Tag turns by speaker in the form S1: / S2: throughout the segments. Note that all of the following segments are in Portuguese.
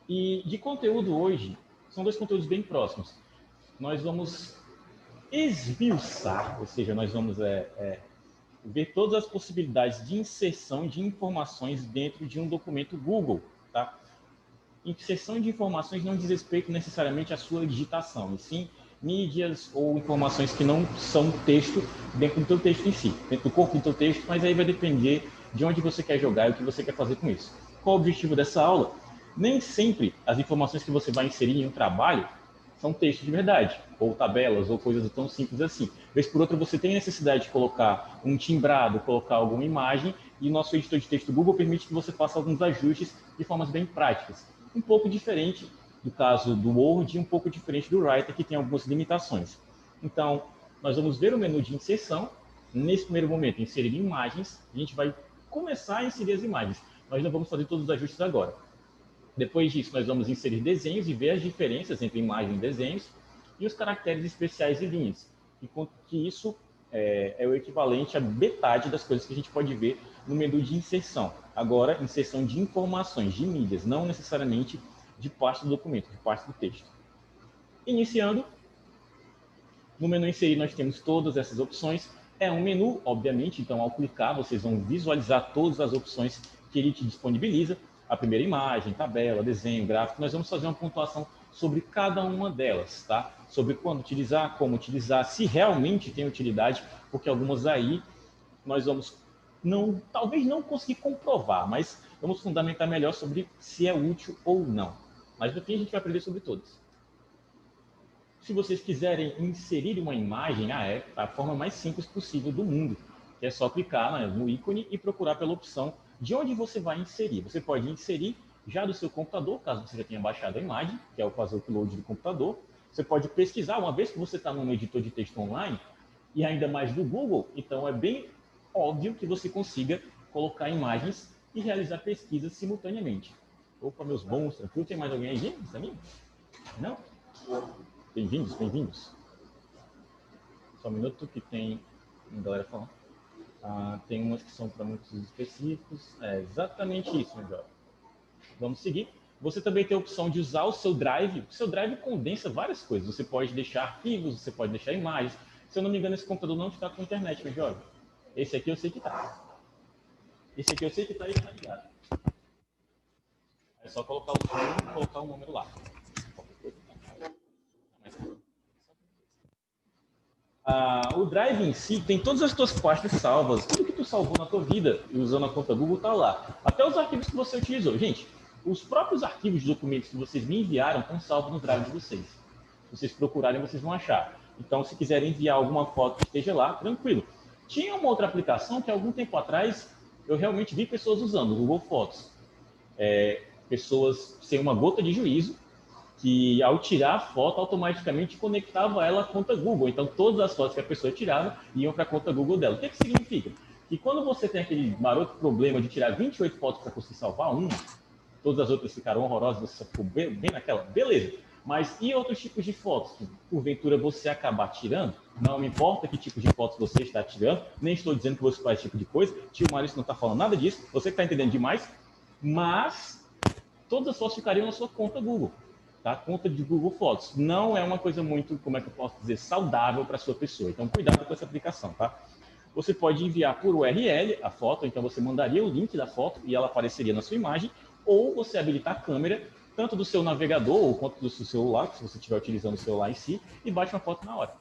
S1: E de conteúdo hoje, são dois conteúdos bem próximos. Nós vamos esmiuçar, ou seja, nós vamos ver todas as possibilidades de inserção de informações dentro de um documento Google, tá? Inserção de informações não diz respeito necessariamente à sua digitação, e sim mídias ou informações que não são texto dentro do teu texto em si, dentro do corpo do teu texto, mas aí vai depender de onde você quer jogar e o que você quer fazer com isso. Qual o objetivo dessa aula? Nem sempre as informações que você vai inserir em um trabalho são textos de verdade, ou tabelas, ou coisas tão simples assim. Vez por outra, você tem necessidade de colocar um timbrado, colocar alguma imagem, e o nosso editor de texto Google permite que você faça alguns ajustes de formas bem práticas. Um pouco diferente do caso do Word e um pouco diferente do Writer, que tem algumas limitações. Então, nós vamos ver o menu de inserção. Nesse primeiro momento, inserir imagens. A gente vai começar a inserir as imagens. Nós não vamos fazer todos os ajustes agora. Depois disso, nós vamos inserir desenhos e ver as diferenças entre imagem e desenhos e os caracteres especiais e linhas. Que isso é o equivalente a metade das coisas que a gente pode ver no menu de inserção. Agora, inserção de informações, de mídias, não necessariamente de parte do documento, de parte do texto. Iniciando, no menu inserir nós temos todas essas opções. É um menu, obviamente, então ao clicar vocês vão visualizar todas as opções que ele te disponibiliza. A primeira imagem, tabela, desenho, gráfico. Nós vamos fazer uma pontuação sobre cada uma delas, tá? Sobre quando utilizar, como utilizar, se realmente tem utilidade, porque algumas aí nós vamos talvez não conseguir comprovar, mas vamos fundamentar melhor sobre se é útil ou não. Mas no fim a gente vai aprender sobre todas. Se vocês quiserem inserir uma imagem, é a forma mais simples possível do mundo. É só clicar no ícone e procurar pela opção de onde você vai inserir. Você pode inserir já do seu computador, caso você já tenha baixado a imagem, que é o fazer o upload do computador. Você pode pesquisar, uma vez que você está num editor de texto online, e ainda mais do Google, então é bem óbvio que você consiga colocar imagens e realizar pesquisas simultaneamente. Opa, meus bons, tranquilo? Tem mais alguém aí, gente? Não? Bem-vindos, bem-vindos. Só um minuto que tem uma galera falando. Tem umas que são para muitos específicos. É exatamente isso, meu jovem. Vamos seguir. Você também tem a opção de usar o seu Drive. O seu Drive condensa várias coisas. Você pode deixar arquivos, você pode deixar imagens. Se eu não me engano, esse computador não está com internet, meu jovem. Esse aqui eu sei que está. Esse aqui eu sei que está e está ligado. É só colocar o som e colocar o número lá. O Drive em si tem todas as tuas pastas salvas, tudo que tu salvou na tua vida usando a conta Google tá lá. Até os arquivos que você utilizou. Gente, os próprios arquivos de documentos que vocês me enviaram estão salvos no Drive de vocês. Se vocês procurarem, vocês vão achar. Então, se quiserem enviar alguma foto que esteja lá, tranquilo. Tinha uma outra aplicação que, algum tempo atrás, eu realmente vi pessoas usando, o Google Fotos. Pessoas sem uma gota de juízo, que ao tirar a foto, automaticamente conectava ela à conta Google. Então, todas as fotos que a pessoa tirava iam para a conta Google dela. O que significa? Que quando você tem aquele maroto problema de tirar 28 fotos para conseguir salvar uma, todas as outras ficaram horrorosas, você ficou bem naquela, beleza. Mas e outros tipos de fotos que, porventura, você acabar tirando? Não me importa que tipo de fotos você está tirando, nem estou dizendo que você faz esse tipo de coisa. Tio Maurício não está falando nada disso, você que está entendendo demais. Mas todas as fotos ficariam na sua conta Google. Tá? Conta de Google Fotos. Não é uma coisa muito, como é que eu posso dizer, saudável para a sua pessoa. Então, cuidado com essa aplicação, tá? Você pode enviar por URL a foto, então você mandaria o link da foto e ela apareceria na sua imagem, ou você habilitar a câmera, tanto do seu navegador quanto do seu celular, se você estiver utilizando o celular em si, e bate uma foto na hora.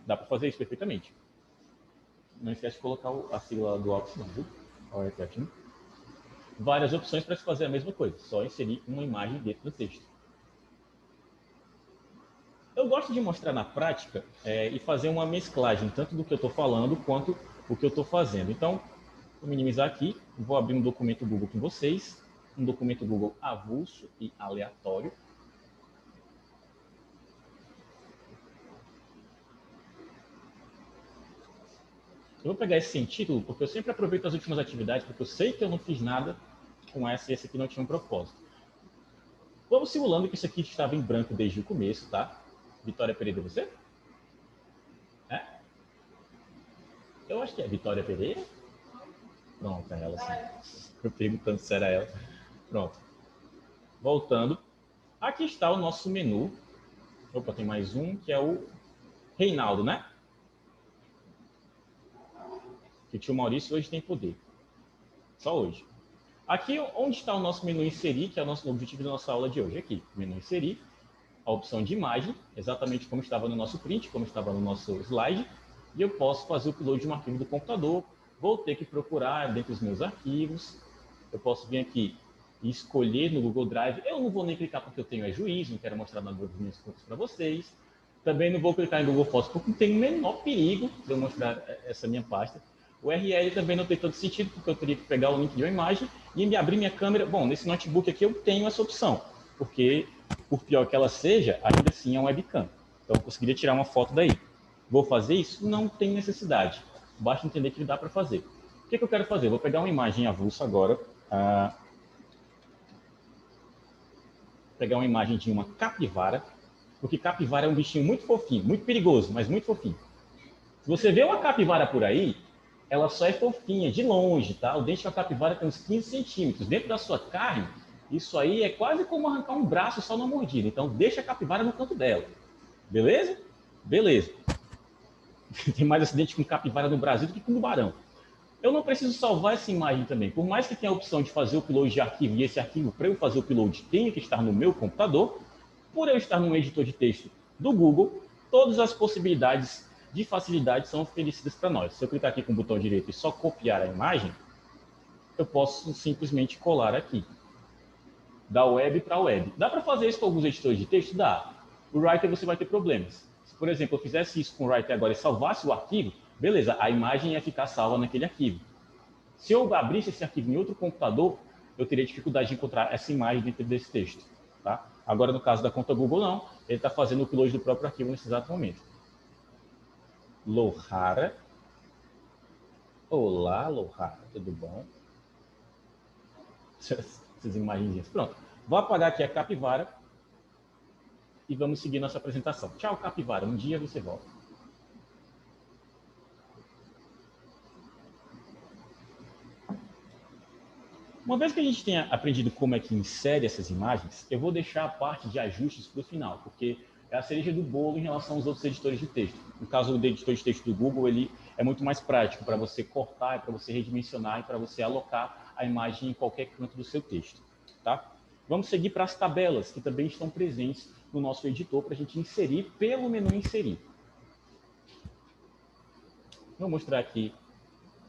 S1: Dá para fazer isso perfeitamente. Não esquece de colocar a sigla do Office, não, viu? Várias opções para se fazer a mesma coisa, só inserir uma imagem dentro do texto. Eu gosto de mostrar na prática e fazer uma mesclagem, tanto do que eu estou falando quanto o que eu estou fazendo. Então, vou minimizar aqui, vou abrir um documento Google com vocês, um documento Google avulso e aleatório. Eu vou pegar esse sem título, porque eu sempre aproveito as últimas atividades, porque eu sei que eu não fiz nada com essa e esse aqui não tinha um propósito. Vamos simulando que isso aqui estava em branco desde o começo, tá? Vitória Pereira, você? É? Eu acho que é Vitória Pereira. Pronto, é ela sim. Eu perguntando se era ela. Pronto. voltando, aqui está o nosso menu. Opa, tem mais um, que é o Reinaldo, né? Que o tio Maurício hoje tem poder. Só hoje. Aqui, onde está o nosso menu inserir, que é o nosso objetivo da nossa aula de hoje. Aqui, menu inserir, a opção de imagem, exatamente como estava no nosso print, como estava no nosso slide, e eu posso fazer o upload de um arquivo do computador, vou ter que procurar dentro dos meus arquivos, eu posso vir aqui e escolher no Google Drive, eu não vou nem clicar porque eu tenho juízo, não quero mostrar nada das minhas contas para vocês, também não vou clicar em Google Fotos porque não tem o menor perigo de eu mostrar essa minha pasta. O URL também não tem todo sentido, porque eu teria que pegar o link de uma imagem e me abrir minha câmera. Bom, nesse notebook aqui eu tenho essa opção, porque, por pior que ela seja, ainda assim é um webcam. Então eu conseguiria tirar uma foto daí. Vou fazer isso? Não tem necessidade. Basta entender que dá para fazer. O que eu quero fazer? Vou pegar uma imagem avulsa agora. Pegar uma imagem de uma capivara, porque capivara é um bichinho muito fofinho, muito perigoso, mas muito fofinho. Se você vê uma capivara por aí, ela só é fofinha, de longe, tá? O dente da capivara tem uns 15 centímetros. Dentro da sua carne, isso aí é quase como arrancar um braço só na mordida. Então, deixa a capivara no canto dela. Beleza? Beleza. Tem mais acidente com capivara no Brasil do que com tubarão. Eu não preciso salvar essa imagem também. Por mais que tenha a opção de fazer o upload de arquivo, e esse arquivo, para eu fazer o upload, tenha que estar no meu computador, por eu estar no editor de texto do Google, todas as possibilidades de facilidade são oferecidas para nós. Se eu clicar aqui com o botão direito e só copiar a imagem, eu posso simplesmente colar aqui, da web para a web. Dá para fazer isso com alguns editores de texto? Dá. O Writer você vai ter problemas. Se, por exemplo, eu fizesse isso com o Writer agora e salvasse o arquivo, beleza, a imagem ia ficar salva naquele arquivo. Se eu abrisse esse arquivo em outro computador, eu teria dificuldade de encontrar essa imagem dentro desse texto. Tá? Agora, no caso da conta Google, não. Ele está fazendo o upload do próprio arquivo nesse exato momento. Lohara. Olá, Lohara. Tudo bom? Essas imagenzinhas. Pronto. Vou apagar aqui a capivara e vamos seguir nossa apresentação. Tchau, capivara. Um dia você volta. Uma vez que a gente tenha aprendido como é que insere essas imagens, eu vou deixar a parte de ajustes para o final, porque é a cereja do bolo em relação aos outros editores de texto. No caso do editor de texto do Google, ele é muito mais prático para você cortar, para você redimensionar e para você alocar a imagem em qualquer canto do seu texto. Tá? Vamos seguir para as tabelas, que também estão presentes no nosso editor, para a gente inserir pelo menu Inserir. Vou mostrar aqui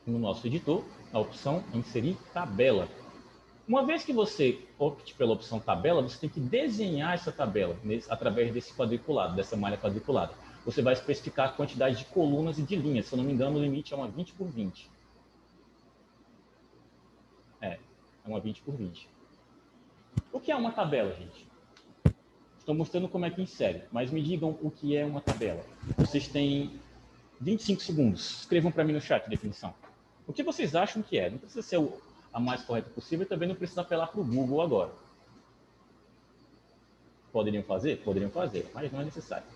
S1: no nosso editor a opção Inserir Tabela. Uma vez que você opte pela opção tabela, você tem que desenhar essa tabela através desse quadriculado, dessa malha quadriculada. Você vai especificar a quantidade de colunas e de linhas. Se eu não me engano, o limite é uma 20 por 20. É uma 20 por 20. O que é uma tabela, gente? Estou mostrando como é que insere, mas me digam o que é uma tabela. Vocês têm 25 segundos. Escrevam para mim no chat a definição. O que vocês acham que é? Não precisa ser a mais correta possível e também não precisa apelar para o Google agora. Poderiam fazer? Poderiam fazer, mas não é necessário.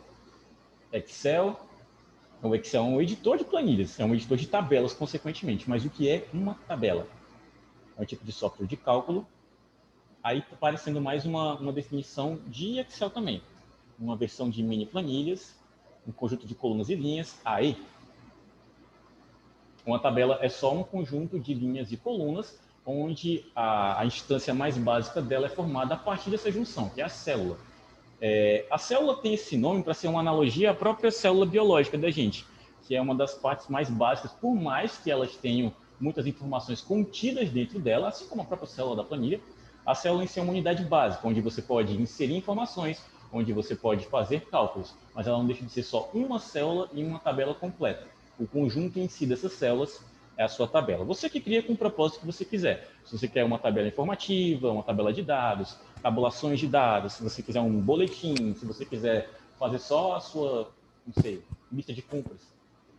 S1: Excel. O Excel é um editor de planilhas, é um editor de tabelas, consequentemente. Mas o que é uma tabela? É um tipo de software de cálculo. Aí está parecendo mais uma definição de Excel também. Uma versão de mini planilhas, um conjunto de colunas e linhas. Aí, uma tabela é só um conjunto de linhas e colunas, onde a instância mais básica dela é formada a partir dessa junção, que é a célula. A célula tem esse nome para ser uma analogia à própria célula biológica da gente, que é uma das partes mais básicas, por mais que elas tenham muitas informações contidas dentro dela, assim como a própria célula da planilha. A célula em si é uma unidade básica, onde você pode inserir informações, onde você pode fazer cálculos, mas ela não deixa de ser só uma célula e uma tabela completa. O conjunto em si dessas células é a sua tabela. Você que cria com o propósito que você quiser. Se você quer uma tabela informativa, uma tabela de dados, tabulações de dados, se você quiser um boletim, se você quiser fazer só a sua, não sei, lista de compras.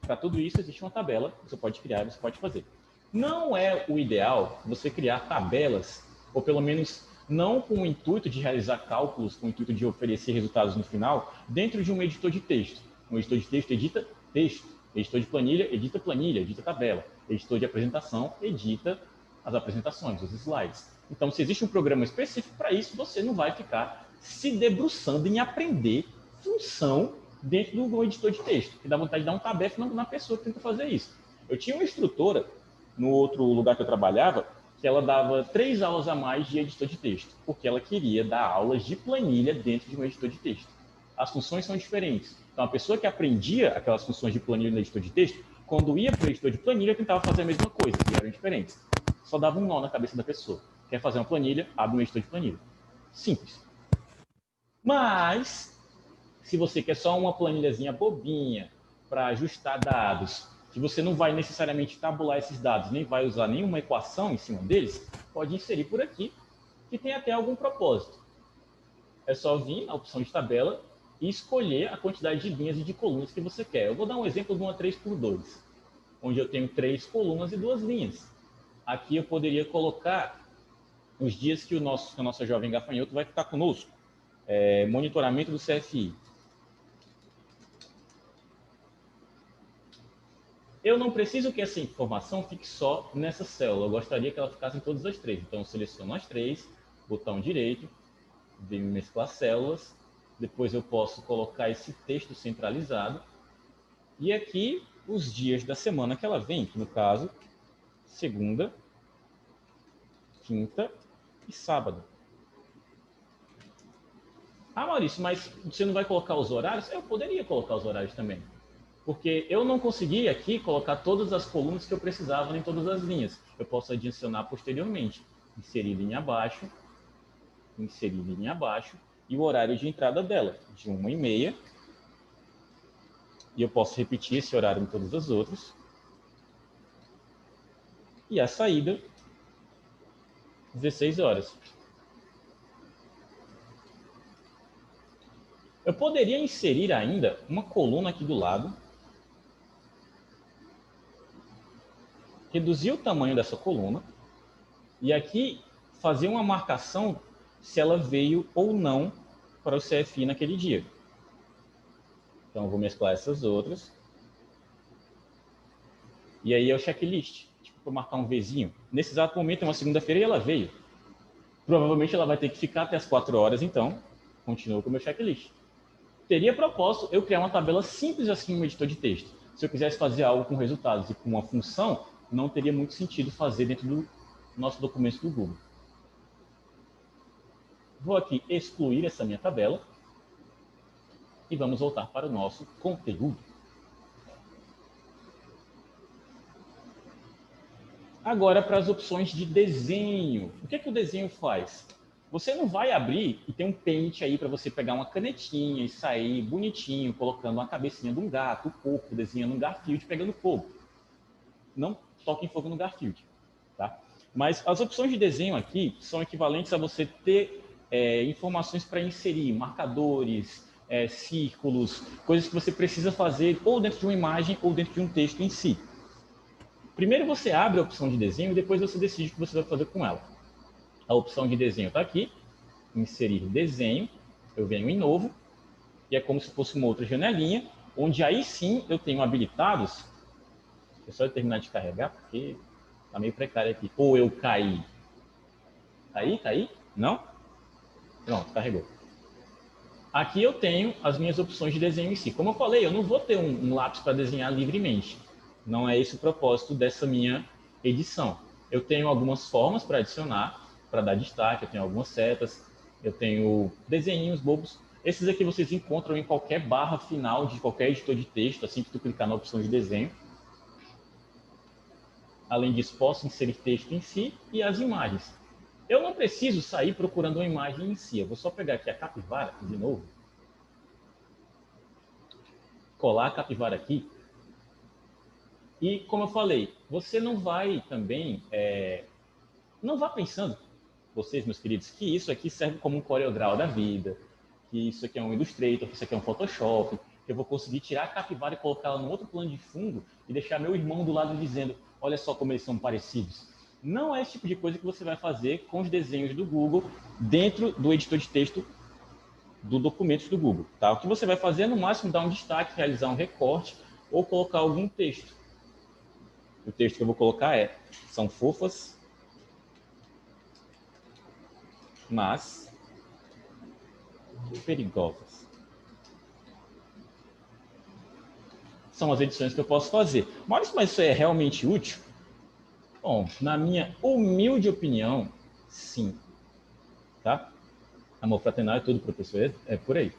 S1: Para tudo isso existe uma tabela que você pode criar e você pode fazer. Não é o ideal você criar tabelas, ou pelo menos não com o intuito de realizar cálculos, com o intuito de oferecer resultados no final, dentro de um editor de texto. Um editor de texto edita texto. Editor de planilha, edita tabela. Editor de apresentação, edita as apresentações, os slides. Então, se existe um programa específico para isso, você não vai ficar se debruçando em aprender função dentro do editor de texto, que dá vontade de dar um tabefe na pessoa que tenta fazer isso. Eu tinha uma instrutora, no outro lugar que eu trabalhava, que ela dava 3 aulas a mais de editor de texto, porque ela queria dar aulas de planilha dentro de um editor de texto. As funções são diferentes. Então, a pessoa que aprendia aquelas funções de planilha no editor de texto, quando ia para o editor de planilha, tentava fazer a mesma coisa, e eram diferentes. Só dava um nó na cabeça da pessoa. Quer fazer uma planilha, abre um editor de planilha. Simples. Mas, se você quer só uma planilhazinha bobinha para ajustar dados, que você não vai necessariamente tabular esses dados, nem vai usar nenhuma equação em cima deles, pode inserir por aqui, que tem até algum propósito. É só vir na opção de tabela e escolher a quantidade de linhas e de colunas que você quer. Eu vou dar um exemplo de uma 3x2, onde eu tenho 3 colunas e 2 linhas. Aqui eu poderia colocar os dias que a nossa jovem gafanhoto vai ficar conosco. Monitoramento do CFI. Eu não preciso que essa informação fique só nessa célula. Eu gostaria que ela ficasse em todas as 3. Então, eu seleciono as 3, botão direito, venho mesclar células. Depois eu posso colocar esse texto centralizado. E aqui, os dias da semana que ela vem, que no caso, segunda, quinta e sábado. Ah, Maurício, mas você não vai colocar os horários? Eu poderia colocar os horários também. Porque eu não consegui aqui colocar todas as colunas que eu precisava em todas as linhas. Eu posso adicionar posteriormente. Inserir linha abaixo, e o horário de entrada dela, de 1h30. E eu posso repetir esse horário em todas as outras. E a saída, 16 horas. Eu poderia inserir ainda uma coluna aqui do lado, reduzir o tamanho dessa coluna e aqui fazer uma marcação se ela veio ou não para o CFI naquele dia. Então, eu vou mesclar essas outras. E aí é o checklist, tipo, para marcar um Vzinho. Nesse exato momento, é uma segunda-feira e ela veio. Provavelmente ela vai ter que ficar até as 4 horas, então, continuo com o meu checklist. Teria propósito eu criar uma tabela simples assim no editor de texto. Se eu quisesse fazer algo com resultados e com uma função, não teria muito sentido fazer dentro do nosso documento do Google. Vou aqui excluir essa minha tabela e vamos voltar para o nosso conteúdo. Agora para as opções de desenho. O que é que o desenho faz? Você não vai abrir e tem um pente aí para você pegar uma canetinha e sair bonitinho, colocando uma cabecinha de um gato, o corpo, desenhando um Garfield pegando fogo. Não toquem fogo no Garfield, tá? Mas as opções de desenho aqui são equivalentes a você ter informações para inserir, marcadores, círculos, coisas que você precisa fazer ou dentro de uma imagem ou dentro de um texto em si. Primeiro você abre a opção de desenho e depois você decide o que você vai fazer com ela. A opção de desenho está aqui, inserir desenho, eu venho em novo, e é como se fosse uma outra janelinha, onde aí sim eu tenho habilitados, é só eu terminar de carregar, porque está meio precário aqui, ou eu caí. Caí? Não? Pronto, carregou. Aqui eu tenho as minhas opções de desenho em si. Como eu falei, eu não vou ter um lápis para desenhar livremente. Não é esse o propósito dessa minha edição. Eu tenho algumas formas para adicionar, para dar destaque, eu tenho algumas setas, eu tenho desenhinhos bobos. Esses aqui vocês encontram em qualquer barra final de qualquer editor de texto, assim que tu clicar na opção de desenho. Além disso, posso inserir texto em si e as imagens. Eu não preciso sair procurando uma imagem em si. Eu vou só pegar aqui a capivara, de novo. Colar a capivara aqui. E, como eu falei, você não vai também... não vá pensando, vocês, meus queridos, que isso aqui serve como um CorelDRAW da vida, que isso aqui é um Illustrator, que isso aqui é um Photoshop, que eu vou conseguir tirar a capivara e colocá-la no outro plano de fundo e deixar meu irmão do lado dizendo, olha só como eles são parecidos. Não é esse tipo de coisa que você vai fazer com os desenhos do Google dentro do editor de texto do documentos do Google. Tá? O que você vai fazer é, no máximo, dar um destaque, realizar um recorte ou colocar algum texto. O texto que eu vou colocar é: são fofas mas perigosas. São as edições que eu posso fazer. Maurício, mas isso é realmente útil? Bom, na minha humilde opinião, sim. Tá? Amor fraternal é tudo, professor, é por aí.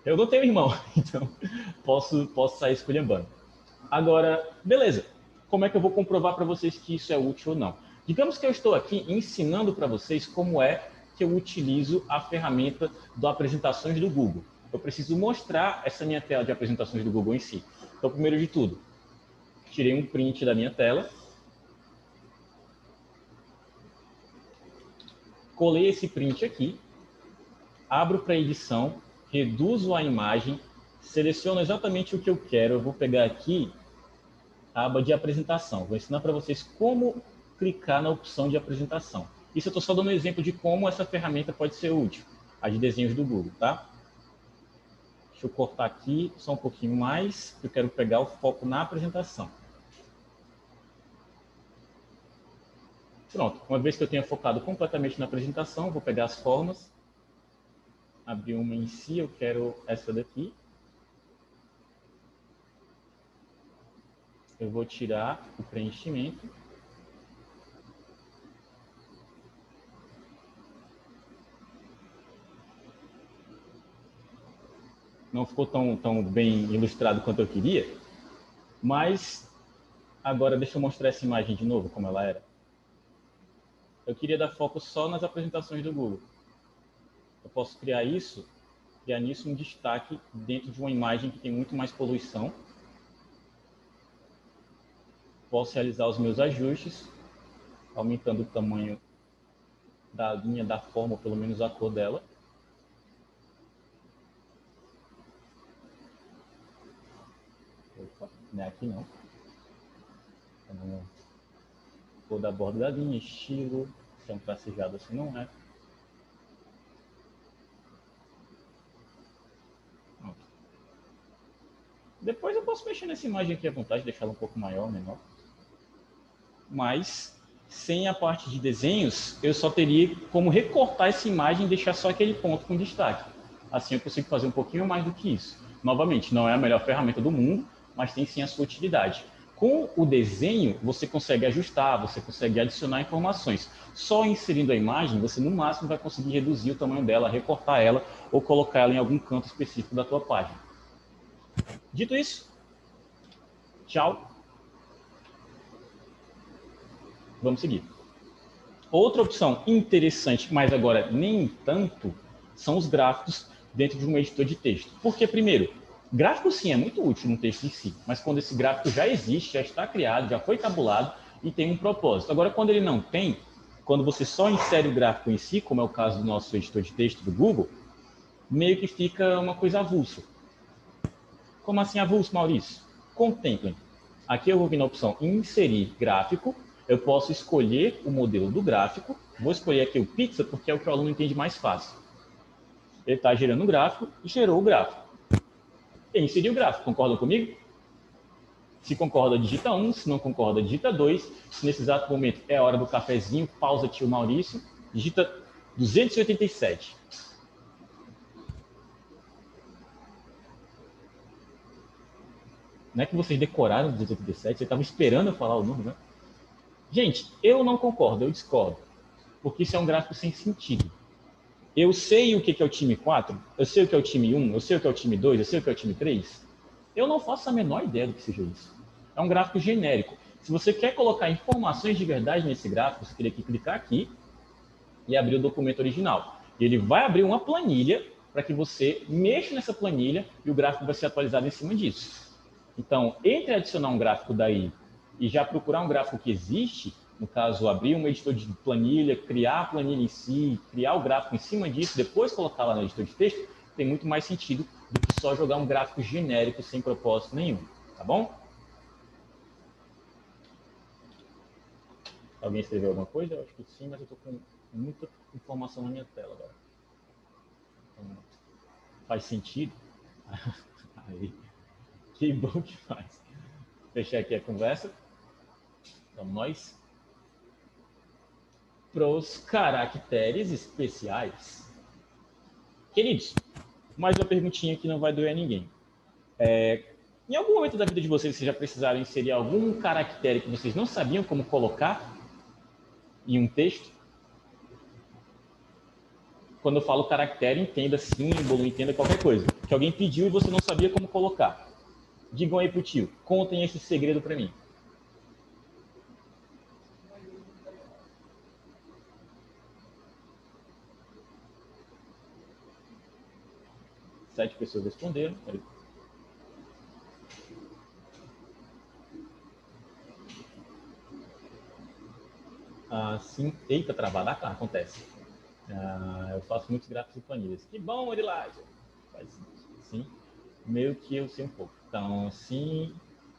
S1: Eu não tenho irmão, então posso sair esculhambando. Agora, beleza. Como é que eu vou comprovar para vocês que isso é útil ou não? Digamos que eu estou aqui ensinando para vocês como é que eu utilizo a ferramenta do Apresentações do Google. Eu preciso mostrar essa minha tela de apresentações do Google em si. Então, primeiro de tudo, tirei um print da minha tela, colei esse print aqui, abro para edição, reduzo a imagem, seleciono exatamente o que eu quero. Eu vou pegar aqui a aba de apresentação. Vou ensinar para vocês como clicar na opção de apresentação. Isso eu estou só dando um exemplo de como essa ferramenta pode ser útil, a de desenhos do Google, tá? Deixa eu cortar aqui só um pouquinho mais, porque eu quero pegar o foco na apresentação. Pronto, uma vez que eu tenha focado completamente na apresentação, vou pegar as formas, abrir uma em si, eu quero essa daqui. Eu vou tirar o preenchimento. Não ficou tão bem ilustrado quanto eu queria, mas agora deixa eu mostrar essa imagem de novo, como ela era. Eu queria dar foco só nas apresentações do Google. Eu posso criar nisso um destaque dentro de uma imagem que tem muito mais poluição. Posso realizar os meus ajustes, aumentando o tamanho da linha, da forma, ou pelo menos a cor dela. Opa, não é aqui não. Cor da borda da linha, estilo, se é um tracejado assim não é. Pronto. Depois eu posso mexer nessa imagem aqui à vontade, deixá-la um pouco maior, menor. Mas, sem a parte de desenhos, eu só teria como recortar essa imagem e deixar só aquele ponto com destaque. Assim eu consigo fazer um pouquinho mais do que isso. Novamente, não é a melhor ferramenta do mundo, mas tem sim a sua utilidade. Com o desenho, você consegue ajustar, você consegue adicionar informações. Só inserindo a imagem, você no máximo vai conseguir reduzir o tamanho dela, recortar ela ou colocar ela em algum canto específico da tua página. Dito isso, tchau. Vamos seguir. Outra opção interessante, mas agora nem tanto, são os gráficos dentro de um editor de texto. Porque, primeiro, gráfico sim é muito útil no texto em si, mas quando esse gráfico já existe, já está criado, já foi tabulado e tem um propósito. Agora, quando ele não tem, quando você só insere o gráfico em si, como é o caso do nosso editor de texto do Google, meio que fica uma coisa avulsa. Como assim avulso, Maurício? Contemplem. Aqui eu vou vir na opção inserir gráfico. Eu posso escolher o modelo do gráfico. Vou escolher aqui o pixel porque é o que o aluno entende mais fácil. Ele está gerando o gráfico e gerou o gráfico. E inseriu o gráfico. Concordam comigo? Se concorda, digita 1. Se não concorda, digita 2. Se nesse exato momento é a hora do cafezinho, pausa tio Maurício. Digita 287. Não é que vocês decoraram 287, você estava esperando eu falar o número, né? Gente, eu não concordo, eu discordo. Porque isso é um gráfico sem sentido. Eu sei o que é o time 4, eu sei o que é o time 1, eu sei o que é o time 2, eu sei o que é o time 3. Eu não faço a menor ideia do que seja isso. É um gráfico genérico. Se você quer colocar informações de verdade nesse gráfico, você teria que clicar aqui e abrir o documento original. E ele vai abrir uma planilha para que você mexa nessa planilha e o gráfico vai ser atualizado em cima disso. Então, entre adicionar um gráfico daí e já procurar um gráfico que existe, no caso, abrir um editor de planilha, criar a planilha em si, criar o gráfico em cima disso, depois colocar lá no editor de texto, tem muito mais sentido do que só jogar um gráfico genérico sem propósito nenhum, tá bom? Alguém escreveu alguma coisa? Eu acho que sim, mas eu estou com muita informação na minha tela agora. Então, faz sentido? Aí, que bom que faz. Fechar aqui a conversa. Vamos nós. para os caracteres especiais. Queridos, mais uma perguntinha que não vai doer a ninguém. Em algum momento da vida de vocês já precisaram inserir algum caractere que vocês não sabiam como colocar em um texto? Quando eu falo caractere, entenda símbolo, entenda qualquer coisa. Que alguém pediu e você não sabia como colocar. Digam aí pro tio, contem esse segredo para mim. 7 pessoas responderam. Sim, eita, travada, acontece. Eu faço muitos gráficos e planilhas. Que bom, Eriládio. Sim, meio que eu sei um pouco. Então, sim,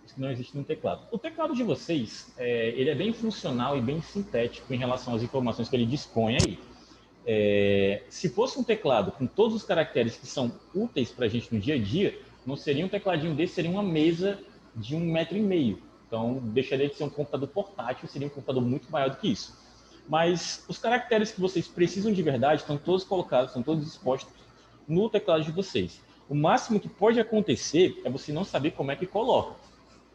S1: isso não existe no teclado. O teclado de vocês, ele é bem funcional e bem sintético em relação às informações que ele dispõe aí. Se fosse um teclado com todos os caracteres que são úteis para a gente no dia a dia, não seria um tecladinho desse, seria uma mesa de 1,5 metro. Então, deixaria de ser um computador portátil, seria um computador muito maior do que isso. Mas os caracteres que vocês precisam de verdade estão todos colocados, estão todos expostos no teclado de vocês. O máximo que pode acontecer é você não saber como é que coloca,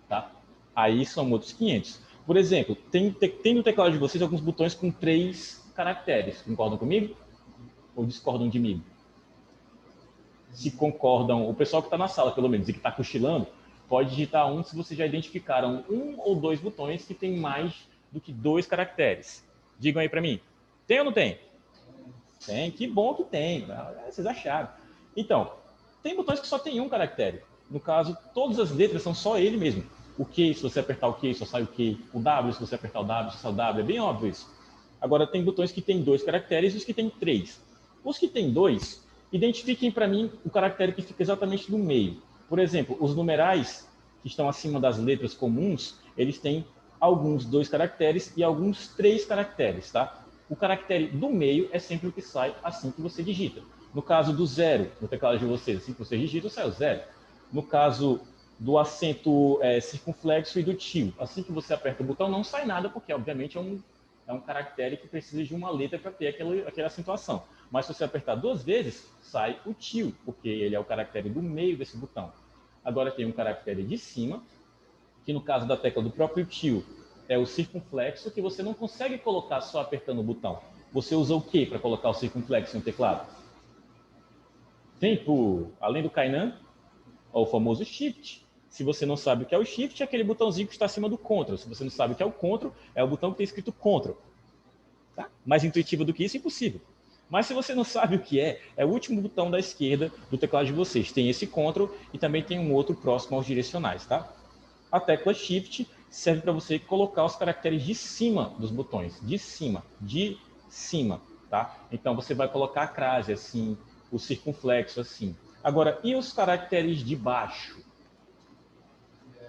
S1: tá? Aí são outros 500. Por exemplo, tem no teclado de vocês alguns botões com 3 caracteres. Concordam comigo? Ou discordam de mim? Se concordam, o pessoal que está na sala, pelo menos, e que está cochilando, pode digitar um se vocês já identificaram 1 ou 2 botões que tem mais do que 2 caracteres. Digam aí para mim. Tem ou não tem? Tem, que bom que tem. Vocês acharam. Então, tem botões que só tem um caractere. No caso, todas as letras são só ele mesmo. O Q, se você apertar o Q, só sai o Q. O W, se você apertar o W, só sai o W. É bem óbvio isso. Agora, tem botões que têm 2 caracteres e os que têm 3. Os que têm 2, identifiquem para mim o caractere que fica exatamente no meio. Por exemplo, os numerais que estão acima das letras comuns, eles têm alguns 2 caracteres e alguns 3 caracteres, tá? O caractere do meio é sempre o que sai assim que você digita. No caso do 0, no teclado de vocês, assim que você digita, sai o 0. No caso do acento circunflexo e do tio, assim que você aperta o botão, não sai nada, porque obviamente é um caractere que precisa de uma letra para ter aquela acentuação. Mas se você apertar 2 vezes, sai o tio, porque ele é o caractere do meio desse botão. Agora tem um caractere de cima, que no caso da tecla do próprio tio é o circunflexo, que você não consegue colocar só apertando o botão. Você usa o que para colocar o circunflexo no teclado? Tempo, além do Kainan, o famoso Shift. Se você não sabe o que é o Shift, é aquele botãozinho que está acima do Ctrl. Se você não sabe o que é o Ctrl, é o botão que tem escrito Ctrl. Tá? Mais intuitivo do que isso, impossível. Mas se você não sabe o que é o último botão da esquerda do teclado de vocês. Tem esse Ctrl e também tem um outro próximo aos direcionais, tá? A tecla Shift serve para você colocar os caracteres de cima dos botões. De cima, tá? Então você vai colocar a crase assim, o circunflexo assim. Agora, e os caracteres de baixo?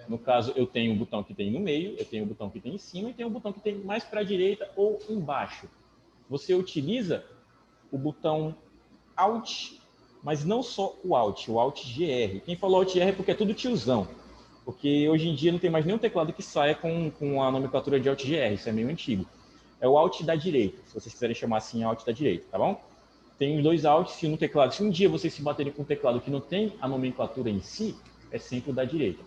S1: No caso, eu tenho um botão que tem no meio, eu tenho um botão que tem em cima e tenho um botão que tem mais para a direita ou embaixo. Você utiliza o botão Alt, mas não só o Alt GR. Quem falou Alt GR é porque é tudo tiozão. Porque hoje em dia não tem mais nenhum teclado que saia com a nomenclatura de Alt GR, isso é meio antigo. É o Alt da direita, se vocês quiserem chamar assim, Alt da direita, tá bom? Tem os 2 Alts no teclado. Se um dia vocês se baterem com um teclado que não tem a nomenclatura em si, é sempre o da direita.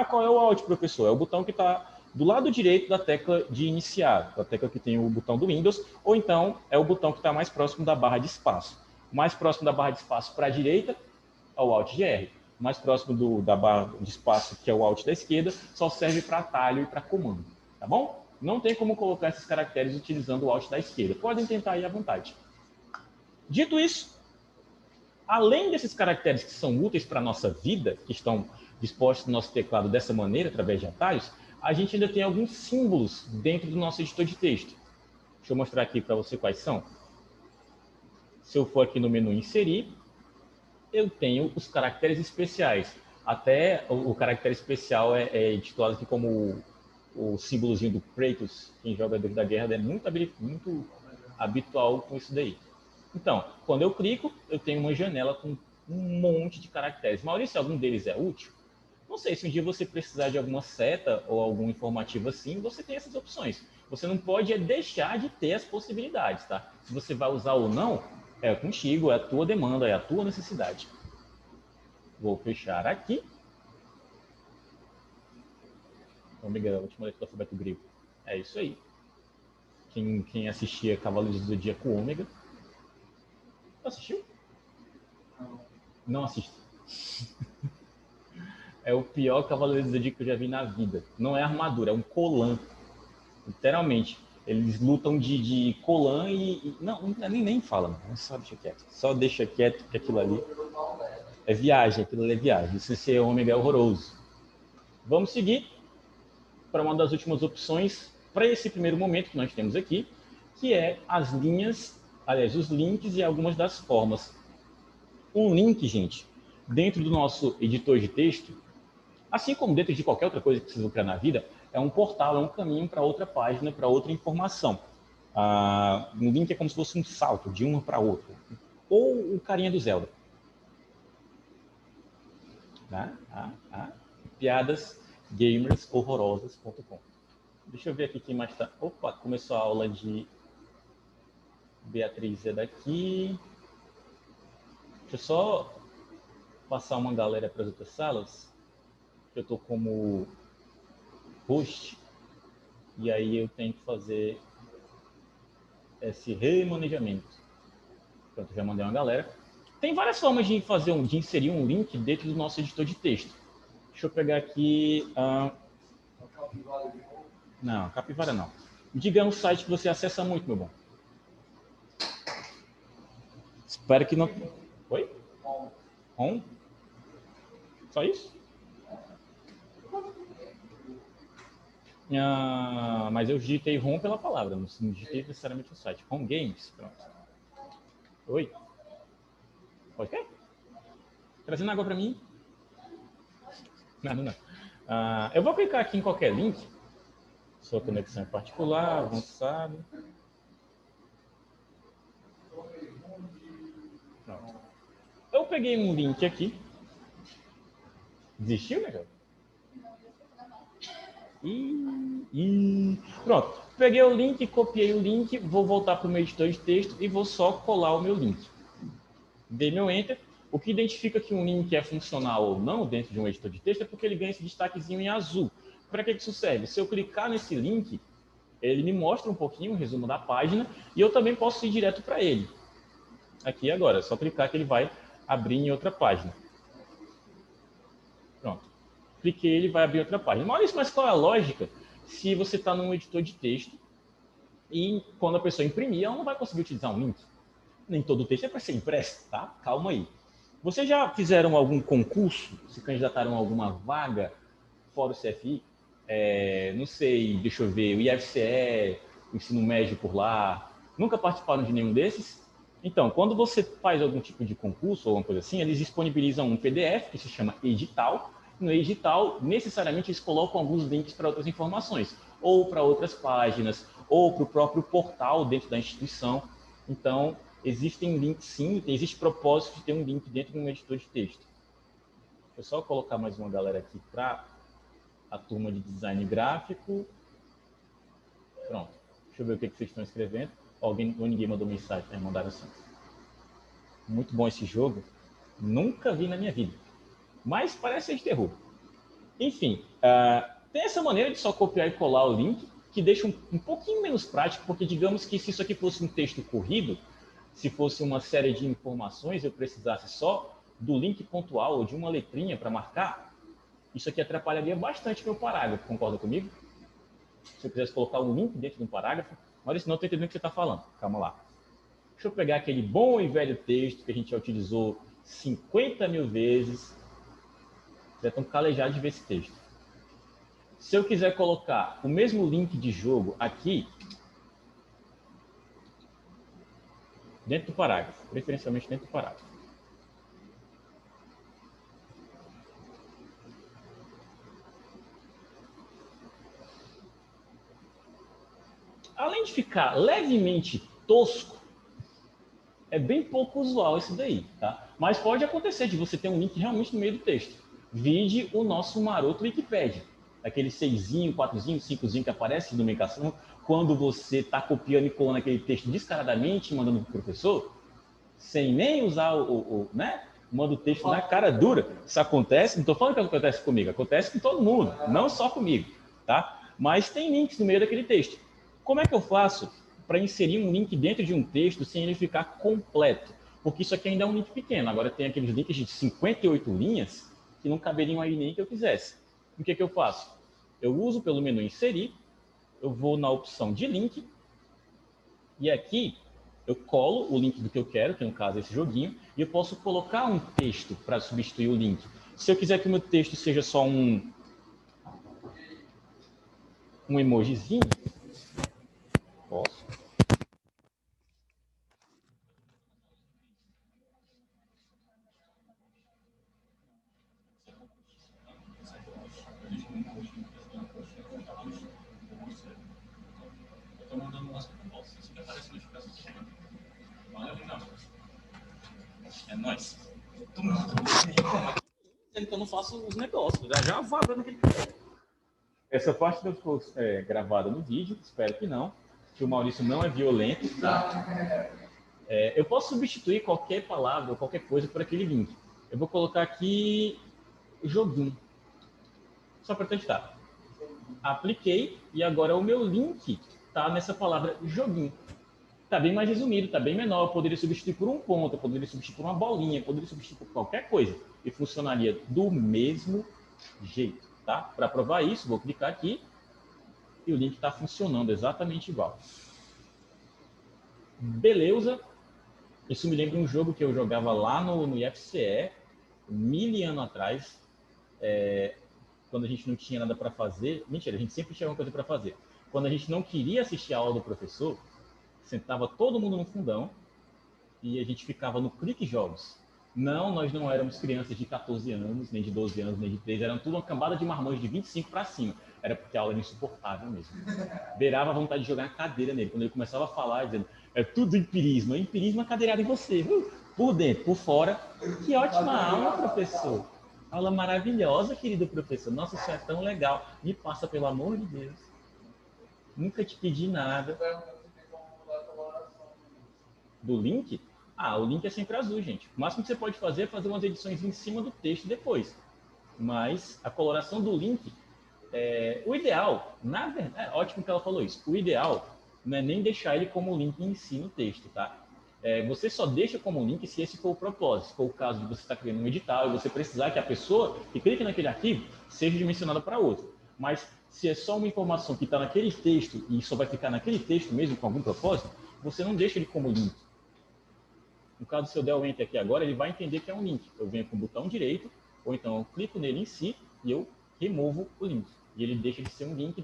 S1: Qual é o Alt, professor? É o botão que está do lado direito da tecla de iniciar, da tecla que tem o botão do Windows, ou então é o botão que está mais próximo da barra de espaço. Mais próximo da barra de espaço para a direita é o Alt GR. Mais próximo da barra de espaço, que é o Alt da esquerda, só serve para atalho e para comando, tá bom? Não tem como colocar esses caracteres utilizando o Alt da esquerda. Podem tentar aí à vontade. Dito isso, além desses caracteres que são úteis para a nossa vida, que estão dispostos no nosso teclado dessa maneira, através de atalhos, a gente ainda tem alguns símbolos dentro do nosso editor de texto. Deixa eu mostrar aqui para você quais são. Se eu for aqui no menu Inserir, eu tenho os caracteres especiais. Até o caractere especial é titulado aqui como o símbolozinho do Kratos, quem joga Deus da Guerra, é muito habitual com isso daí. Então, quando eu clico, eu tenho uma janela com um monte de caracteres. Maurício, algum deles é útil? Não sei, se um dia você precisar de alguma seta ou algum informativo assim, você tem essas opções. Você não pode deixar de ter as possibilidades, tá? Se você vai usar ou não, é contigo, é a tua demanda, é a tua necessidade. Vou fechar aqui. Ômega, a última letra do alfabeto grego. É isso aí. Quem assistia Cavaleiros do Zodíaco Ômega. Assistiu? Não assisto. É o pior Cavaleiro do Zodíaco que eu já vi na vida. Não é armadura, é um colã. Literalmente. Eles lutam de colã e não, nem fala, não. Só deixa quieto. Só deixa quieto que aquilo ali é viagem, aquilo ali é viagem. Esse ser ômega é horroroso. Vamos seguir para uma das últimas opções para esse primeiro momento que nós temos aqui, que é as linhas, aliás, os links e algumas das formas. Um link, gente, dentro do nosso editor de texto, assim como dentro de qualquer outra coisa que vocês vão criar na vida, é um portal, é um caminho para outra página, para outra informação. Um link é como se fosse um salto de uma para outra. Ou o carinha do Zelda. Piadasgamershorrorosas.com. Deixa eu ver aqui quem mais está. Opa, começou a aula de Beatriz é daqui. Deixa eu só passar uma galera para as outras salas. Eu estou como host. E aí eu tenho que fazer esse remanejamento. Pronto, já mandei uma galera. Tem várias formas de de inserir um link dentro do nosso editor de texto. Deixa eu pegar aqui. Não, Capivara não. Diga um site que você acessa muito, meu bom. Espero que não. Oi? Home? Só isso? Mas eu digitei home pela palavra, não digitei necessariamente o site. Home Games, pronto. Oi? Pode quê? Trazendo água para mim? Não. Eu vou clicar aqui em qualquer link. Sua conexão é particular, avançado. Pronto. Eu peguei um link aqui. Desistiu, né, cara? Pronto. Peguei o link, copiei o link, vou voltar para o meu editor de texto e vou só colar o meu link. Dei meu Enter. O que identifica que um link é funcional ou não dentro de um editor de texto é porque ele ganha esse destaquezinho em azul. Para que isso serve? Se eu clicar nesse link, ele me mostra um pouquinho o resumo da página e eu também posso ir direto para ele. Aqui agora, é só clicar que ele vai abrir em outra página. Pronto. Cliquei, ele vai abrir outra página. Maurício, mas qual é a lógica se você está num editor de texto e quando a pessoa imprimir, ela não vai conseguir utilizar um link? Nem todo o texto é para ser impresso, tá? Calma aí. Vocês já fizeram algum concurso? Se candidataram a alguma vaga fora o CFI? Não sei, deixa eu ver, o IFCE, o ensino médio por lá. Nunca participaram de nenhum desses? Então, quando você faz algum tipo de concurso ou alguma coisa assim, eles disponibilizam um PDF que se chama edital. No edital, necessariamente, eles colocam alguns links para outras informações, ou para outras páginas, ou para o próprio portal dentro da instituição. Então, existem links sim, existe propósito de ter um link dentro de um editor de texto. Deixa eu só colocar mais uma galera aqui para a turma de design gráfico. Pronto. Deixa eu ver o que vocês estão escrevendo. Ninguém mandou mensagem, né? Mandaram assim. Muito bom esse jogo. Nunca vi na minha vida. Mas parece ser de terror. Enfim, tem essa maneira de só copiar e colar o link, que deixa um pouquinho menos prático, porque digamos que se isso aqui fosse um texto corrido, se fosse uma série de informações, eu precisasse só do link pontual ou de uma letrinha para marcar, isso aqui atrapalharia bastante meu parágrafo, concorda comigo? Se eu quisesse colocar um link dentro de um parágrafo, mas senão eu estou entendendo o que você está falando. Calma lá. Deixa eu pegar aquele bom e velho texto que a gente já utilizou 50 mil vezes. Já estão calejados de ver esse texto. Se eu quiser colocar o mesmo link de jogo aqui, dentro do parágrafo, preferencialmente dentro do parágrafo. Além de ficar levemente tosco, é bem pouco usual isso daí, tá? Mas pode acontecer de você ter um link realmente no meio do texto. Vide o nosso maroto Wikipedia. Aquele 6zinho, 4zinho, 5zinho que aparece de nomenclação, quando você está copiando e colando aquele texto descaradamente e mandando para o professor, sem nem usar né? Manda o texto na cara dura. Isso acontece, não estou falando que acontece comigo, acontece com todo mundo, não só comigo, tá? Mas tem links no meio daquele texto. Como é que eu faço para inserir um link dentro de um texto sem ele ficar completo? Porque isso aqui ainda é um link pequeno. Agora tem aqueles links de 58 linhas que não caberiam aí nem que eu quisesse. O que eu faço? Eu uso pelo menu inserir, eu vou na opção de link, e aqui eu colo o link do que eu quero, que no caso é esse joguinho, e eu posso colocar um texto para substituir o link. Se eu quiser que o meu texto seja só um emojizinho, posso. É nóis. Então eu não faço os negócios, já vou abrindo aquele. Essa parte não ficou gravada no vídeo, espero que não. Que o Maurício não é violento, tá? Eu posso substituir qualquer palavra ou qualquer coisa por aquele link. Eu vou colocar aqui joguinho, só para testar. Apliquei e agora o meu link está nessa palavra joguinho. Está bem mais resumido, está bem menor. Eu poderia substituir por um ponto, eu poderia substituir por uma bolinha, eu poderia substituir por qualquer coisa. E funcionaria do mesmo jeito, tá? Para provar isso, vou clicar aqui e o link está funcionando exatamente igual. Beleza. Isso me lembra um jogo que eu jogava lá no IFCE, 1000 anos atrás, quando a gente não tinha nada para fazer. Mentira, a gente sempre tinha alguma coisa para fazer. Quando a gente não queria assistir a aula do professor, sentava todo mundo no fundão e a gente ficava no Clique Jogos. Não, nós não éramos crianças de 14 anos, nem de 12 anos, nem de 13, eram tudo uma cambada de marmanjos de 25 para cima. Era porque a aula era insuportável mesmo. Beirava a vontade de jogar a cadeira nele. Quando ele começava a falar, dizendo, é tudo empirismo. Empirismo é cadeirada em você. Por dentro, por fora. Que ótima aula, professor. Aula maravilhosa, querido professor. Nossa, isso é tão legal. Me passa, pelo amor de Deus. Nunca te pedi nada. Do link? O link é sempre azul, gente. O máximo que você pode fazer é fazer umas edições em cima do texto depois. Mas a coloração do link, o ideal, na verdade, ótimo que ela falou isso, o ideal não é nem deixar ele como link em si no texto, tá? Você só deixa como link se esse for o propósito. Se for o caso de você estar criando um edital e você precisar que a pessoa que clique naquele arquivo seja dimensionada para outro. Mas se é só uma informação que está naquele texto e só vai ficar naquele texto mesmo com algum propósito, você não deixa ele como link. No caso, se eu der o Enter aqui agora, ele vai entender que é um link. Eu venho com o botão direito, ou então eu clico nele em si e eu removo o link. E ele deixa de ser um link,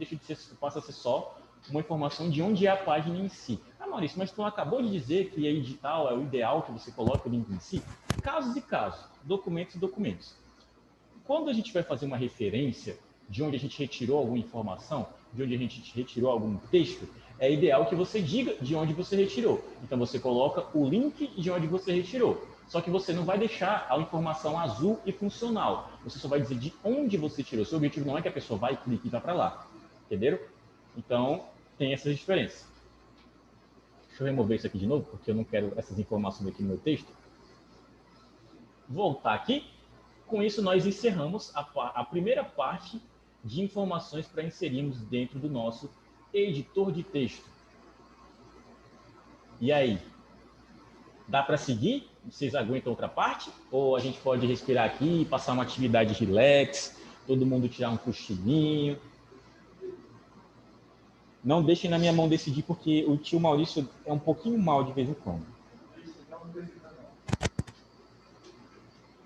S1: passa a ser só uma informação de onde é a página em si. Maurício, mas tu acabou de dizer que a edital é o ideal que você coloque o link em si? Casos e casos, documentos e documentos. Quando a gente vai fazer uma referência de onde a gente retirou alguma informação, de onde a gente retirou algum texto, é ideal que você diga de onde você retirou. Então, você coloca o link de onde você retirou. Só que você não vai deixar a informação azul e funcional. Você só vai dizer de onde você tirou. Seu objetivo não é que a pessoa vai, clique e vá para lá. Entenderam? Então, tem essas diferenças. Deixa eu remover isso aqui de novo, porque eu não quero essas informações aqui no meu texto. Voltar aqui. Com isso, nós encerramos a primeira parte de informações para inserirmos dentro do nosso editor de texto. E aí? Dá para seguir? Vocês aguentam outra parte? Ou a gente pode respirar aqui, passar uma atividade relax, todo mundo tirar um cochilinho? Não deixem na minha mão decidir, porque o tio Maurício é um pouquinho mal de vez em quando.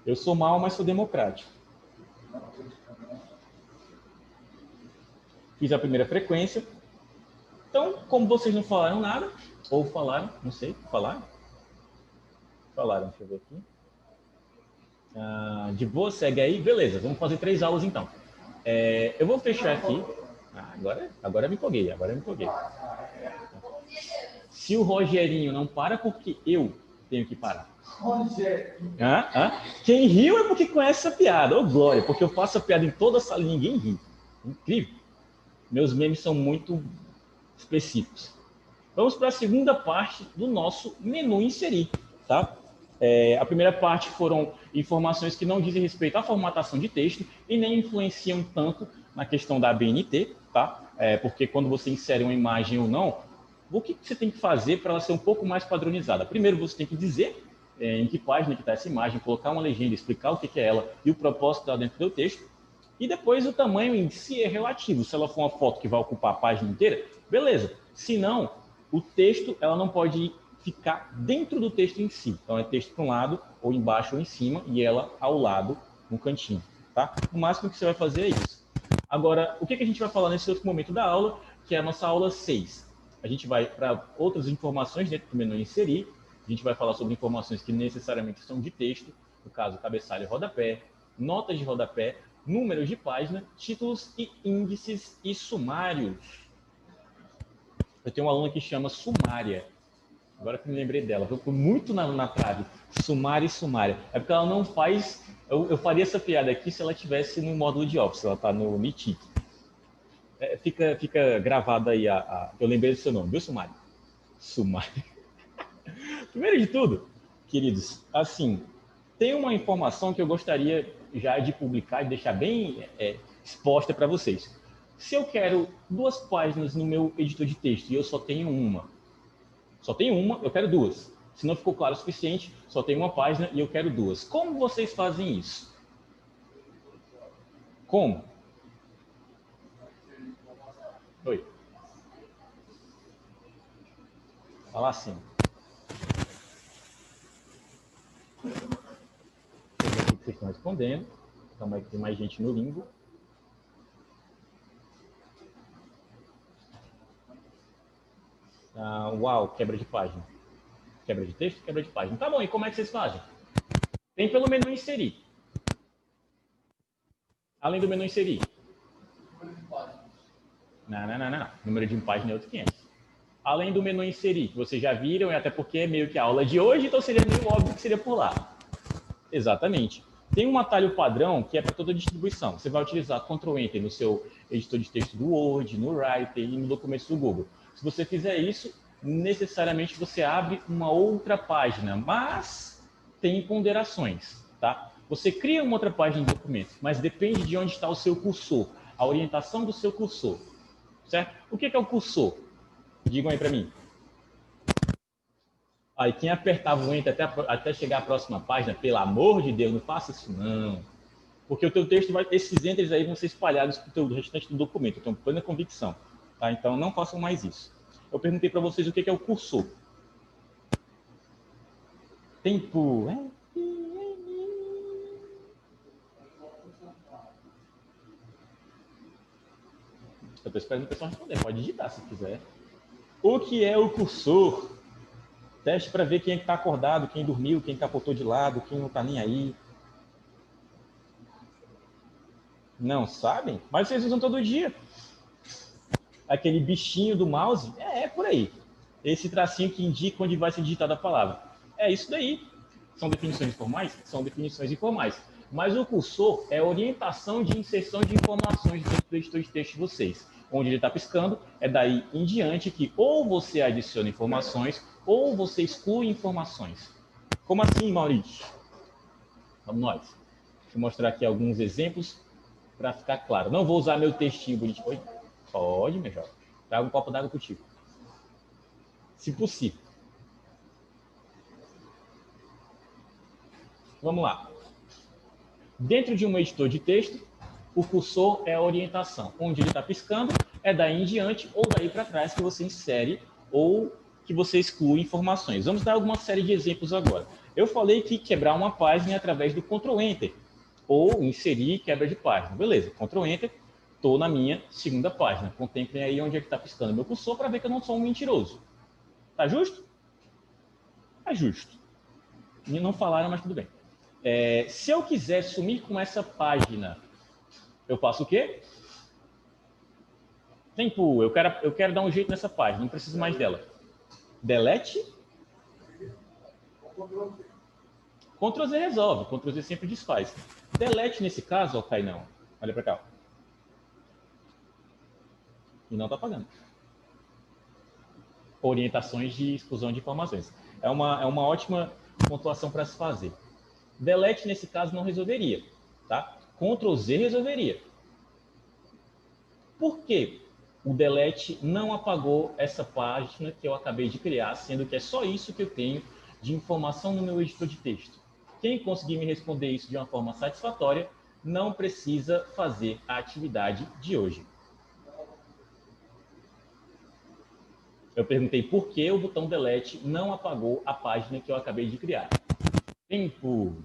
S1: Eu sou mal, mas sou democrático. Fiz a primeira frequência. Então, como vocês não falaram nada, ou falaram, não sei, falaram? Falaram, deixa eu ver aqui. De boa, segue aí. Beleza, vamos fazer 3 aulas então. Eu vou fechar aqui. Agora me empolguei, Se o Rogerinho não para, porque eu tenho que parar. Quem riu é porque conhece essa piada. Ô, glória, porque eu faço a piada em toda a sala e ninguém ri. Incrível. Meus memes são muito específicos. Vamos para a segunda parte do nosso menu inserir, tá? A primeira parte foram informações que não dizem respeito à formatação de texto e nem influenciam tanto na questão da ABNT, tá? Porque quando você insere uma imagem ou não, o que você tem que fazer para ela ser um pouco mais padronizada? Primeiro, você tem que dizer em que página que está essa imagem, colocar uma legenda, explicar o que é ela e o propósito dela dentro do texto. E depois o tamanho em si é relativo. Se ela for uma foto que vai ocupar a página inteira, beleza. Se não, o texto ela não pode ficar dentro do texto em si. Então é texto para um lado, ou embaixo ou em cima, e ela ao lado, no cantinho. Tá? O máximo que você vai fazer é isso. Agora, o que a gente vai falar nesse outro momento da aula, que é a nossa aula 6. A gente vai para outras informações dentro do menu inserir. A gente vai falar sobre informações que necessariamente são de texto, no caso, cabeçalho e rodapé, notas de rodapé, números de página, títulos e índices e sumários. Eu tenho uma aluna que chama Sumária. Agora que me lembrei dela, eu fui muito na trave. Sumária e Sumária. É porque ela não faz... Eu faria essa piada aqui se ela estivesse no módulo de Office, ela está no Meetic. Fica gravada aí eu lembrei do seu nome, viu, Sumária? Sumária. Primeiro de tudo, queridos, assim, tem uma informação que eu gostaria já de publicar e deixar bem exposta para vocês. Se eu quero 2 páginas no meu editor de texto e eu só tenho uma, eu quero 2. Se não ficou claro o suficiente, só tenho uma página e eu quero 2. Como vocês fazem isso? Como? Oi. Fala assim. Vocês estão respondendo. Calma aí que tem mais gente no limbo. Uau, quebra de página. Quebra de texto, quebra de página. Tá bom, e como é que vocês fazem? Tem pelo menu inserir. Além do menu inserir. Não. Número de página é outro 500. Além do menu inserir, que vocês já viram, e até porque é meio que a aula de hoje, então seria meio óbvio que seria por lá. Exatamente. Tem um atalho padrão que é para toda distribuição. Você vai utilizar Ctrl Enter no seu editor de texto do Word, no Writer e no documento do Google. Se você fizer isso, necessariamente você abre uma outra página, mas tem ponderações, tá? Você cria uma outra página do documento, mas depende de onde está o seu cursor, a orientação do seu cursor, certo? O que é o cursor? Digam aí para mim. Aí quem apertava o Enter até chegar à próxima página, pelo amor de Deus, não faça isso não. Porque o teu texto esses Enters aí vão ser espalhados para o restante do documento. Eu tenho plena convicção. Tá? Então não façam mais isso. Eu perguntei para vocês o que é o cursor. Tempo. Eu estou esperando o pessoal responder. Pode digitar se quiser. O que é o cursor? Teste para ver quem é que está acordado, quem dormiu, quem capotou de lado, quem não está nem aí. Não sabem? Mas vocês usam todo dia. Aquele bichinho do mouse, por aí. Esse tracinho que indica onde vai ser digitada a palavra. É isso daí. São definições formais? São definições informais. Mas o cursor é a orientação de inserção de informações dentro do editor de texto de vocês. Onde ele está piscando, é daí em diante que ou você adiciona informações ou você exclui informações. Como assim, Maurício? Vamos nós. Deixa eu mostrar aqui alguns exemplos para ficar claro. Não vou usar meu textinho bonito. Oi? Pode, meu jovem. Traga um copo d'água contigo. Se possível. Vamos lá. Dentro de um editor de texto, o cursor é a orientação. Onde ele está piscando, é daí em diante ou daí para trás que você insere ou que você exclui informações. Vamos dar alguma série de exemplos agora. Eu falei que quebrar uma página é através do Ctrl Enter ou inserir quebra de página. Beleza, Ctrl Enter, estou na minha segunda página. Contemplem aí onde é que está piscando meu cursor para ver que eu não sou um mentiroso. Tá justo? Tá justo. Não falaram, mas tudo bem. Se eu quiser sumir com essa página, eu faço o quê? Tempo, eu quero dar um jeito nessa página, não preciso mais dela. Delete. Ctrl Z resolve, Ctrl Z sempre desfaz. Delete nesse caso, cai não. Olha para cá. E não está apagando. orientações de exclusão de informações. É uma ótima pontuação para se fazer. Delete, nesse caso, não resolveria. Tá? Ctrl Z resolveria. Por quê? O delete não apagou essa página que eu acabei de criar, sendo que é só isso que eu tenho de informação no meu editor de texto. Quem conseguir me responder isso de uma forma satisfatória, não precisa fazer a atividade de hoje. Eu perguntei por que o botão delete não apagou a página que eu acabei de criar. Tempo.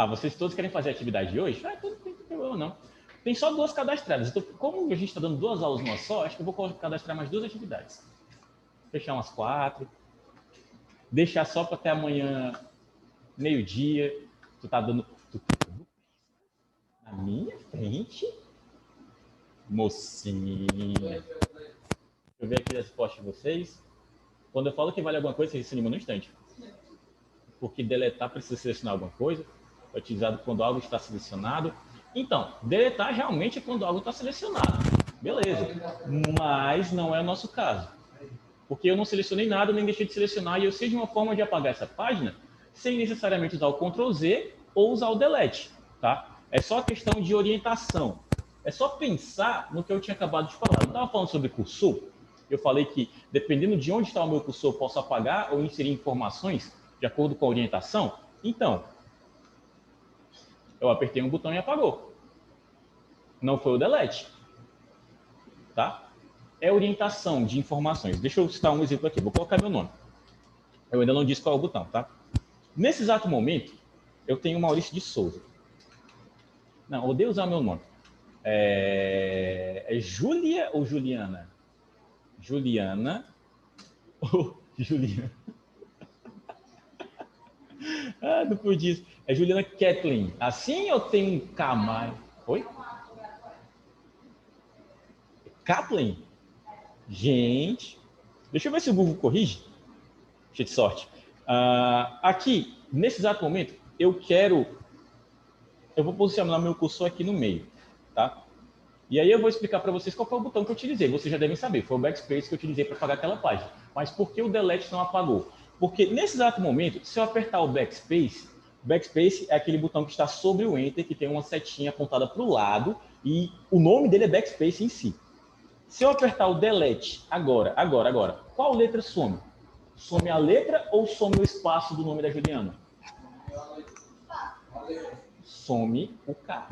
S1: Vocês todos querem fazer a atividade de hoje? Não tem problema não. Tem só 2 cadastradas. Então, como a gente está dando 2 aulas numa só, acho que eu vou cadastrar mais 2 atividades. Fechar umas 4. Deixar só para até amanhã, meio-dia. Tu tá dando na minha frente? Mocinha. Deixa eu ver aqui a resposta de vocês. Quando eu falo que vale alguma coisa, vocês se animam no instante. Porque deletar precisa selecionar alguma coisa. É utilizado quando algo está selecionado. Então, deletar realmente é quando algo está selecionado. Beleza. Mas não é o nosso caso. Porque eu não selecionei nada, nem deixei de selecionar, e eu sei de uma forma de apagar essa página sem necessariamente usar o Ctrl Z ou usar o Delete. Tá? É só questão de orientação. É só pensar no que eu tinha acabado de falar. Eu estava falando sobre cursor. Eu falei que, dependendo de onde está o meu cursor, eu posso apagar ou inserir informações de acordo com a orientação. Então, eu apertei um botão e apagou. Não foi o delete. Tá? É orientação de informações. Deixa eu citar um exemplo aqui. Vou colocar meu nome. Eu ainda não disse qual é o botão, tá? Nesse exato momento, eu tenho Maurício de Souza. Não, eu odeio usar meu nome. É Júlia ou Juliana? Juliana ou Juliana? Não podia isso. É Juliana Kathleen. Assim eu tenho um K mais. Oi? Kathleen? Gente. Deixa eu ver se o Google corrige. Cheio de sorte. Aqui, nesse exato momento, eu vou posicionar meu cursor aqui no meio, tá? E aí eu vou explicar para vocês qual foi o botão que eu utilizei. Vocês já devem saber, foi o backspace que eu utilizei para apagar aquela página. Mas por que o delete não apagou? Porque nesse exato momento, se eu apertar o backspace é aquele botão que está sobre o enter, que tem uma setinha apontada para o lado, e o nome dele é backspace em si. Se eu apertar o delete agora, qual letra some? Some a letra ou some o espaço do nome da Juliana? Some o K.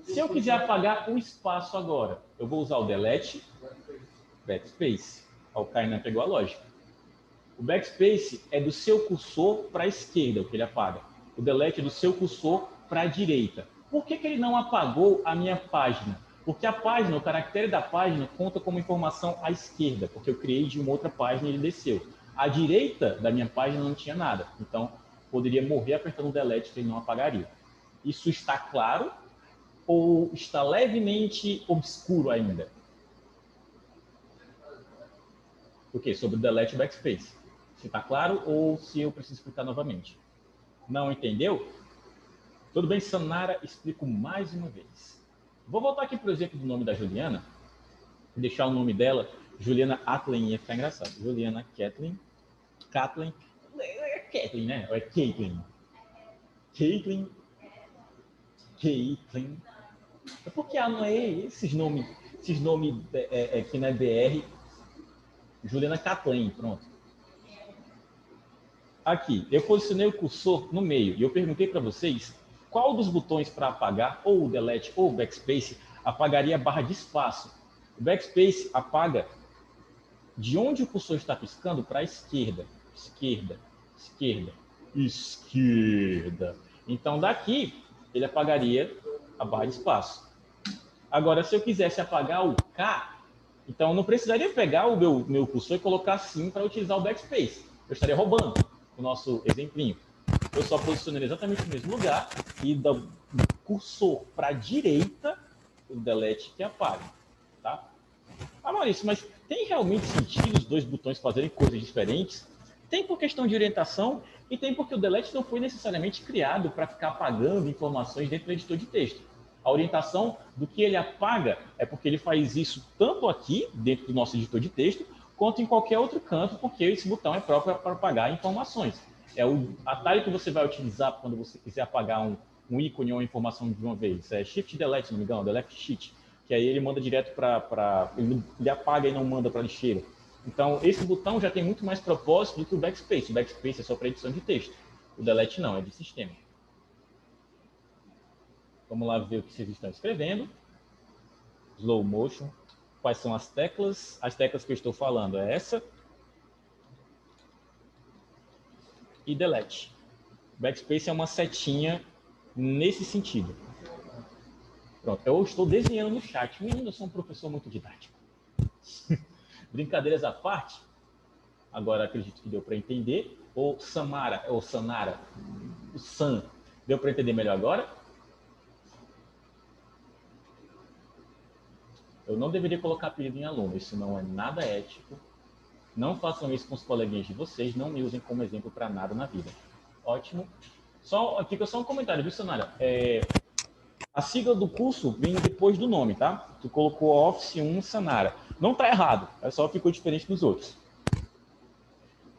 S1: Se eu quiser apagar o espaço agora, eu vou usar o delete, backspace. O Kainan pegou a lógica. O backspace é do seu cursor para a esquerda, o que ele apaga. O delete é do seu cursor para a direita. Por que ele não apagou a minha página? Porque a página, o caractere da página, conta como informação à esquerda, porque eu criei de uma outra página e ele desceu. À direita da minha página não tinha nada. Então, poderia morrer apertando o delete que ele não apagaria. Isso está claro ou está levemente obscuro ainda? O quê? Sobre o delete e backspace. Se está claro ou se eu preciso explicar novamente? Não entendeu? Tudo bem, Sanara, explico mais uma vez. Vou voltar aqui para o exemplo do nome da Juliana. Deixar o nome dela, Juliana Kathleen, ia ficar engraçado. Juliana Kathleen. É Kathleen, né? Ou é Caitlin? Caitlin. É porque não é esses nomes que não é BR. Juliana Kathleen, pronto. Aqui, eu posicionei o cursor no meio e eu perguntei para vocês qual dos botões para apagar, ou o delete ou o backspace, apagaria a barra de espaço. O backspace apaga de onde o cursor está piscando para a esquerda. Esquerda. Então, daqui, ele apagaria a barra de espaço. Agora, se eu quisesse apagar o K, então eu não precisaria pegar o meu cursor e colocar assim para utilizar o backspace. Eu estaria roubando o nosso exemplinho. Eu só posicionei exatamente no mesmo lugar e do cursor para a direita, o delete que apaga. Tá? Maurício, mas tem realmente sentido os dois botões fazerem coisas diferentes? Tem por questão de orientação e tem porque o delete não foi necessariamente criado para ficar apagando informações dentro do editor de texto. A orientação do que ele apaga é porque ele faz isso tanto aqui, dentro do nosso editor de texto, quanto em qualquer outro canto, porque esse botão é próprio para apagar informações. É o atalho que você vai utilizar quando você quiser apagar um ícone ou uma informação de uma vez. É Shift Delete, se não me engano, Delete Shift, que aí ele manda direto para... Ele apaga e não manda para a lixeira. Então, esse botão já tem muito mais propósito do que o Backspace. O Backspace é só para edição de texto. O Delete não, é de sistema. Vamos lá ver o que vocês estão escrevendo. Slow Motion. Quais são as teclas? As teclas que eu estou falando é essa. E Delete. Backspace é uma setinha nesse sentido. Pronto, eu estou desenhando no chat. Menino, eu sou um professor muito didático. Brincadeiras à parte. Agora acredito que deu para entender. Ou Samara, ou Sanara, o Sam. Deu para entender melhor agora? Eu não deveria colocar apelido em aluno, isso não é nada ético. Não façam isso com os coleguinhas de vocês, não me usem como exemplo para nada na vida. Ótimo. Só aqui só um comentário, viu, Sanara? A sigla do curso vem depois do nome, tá? Tu colocou Office 1 Sanara. Não tá errado, é só ficou diferente dos outros.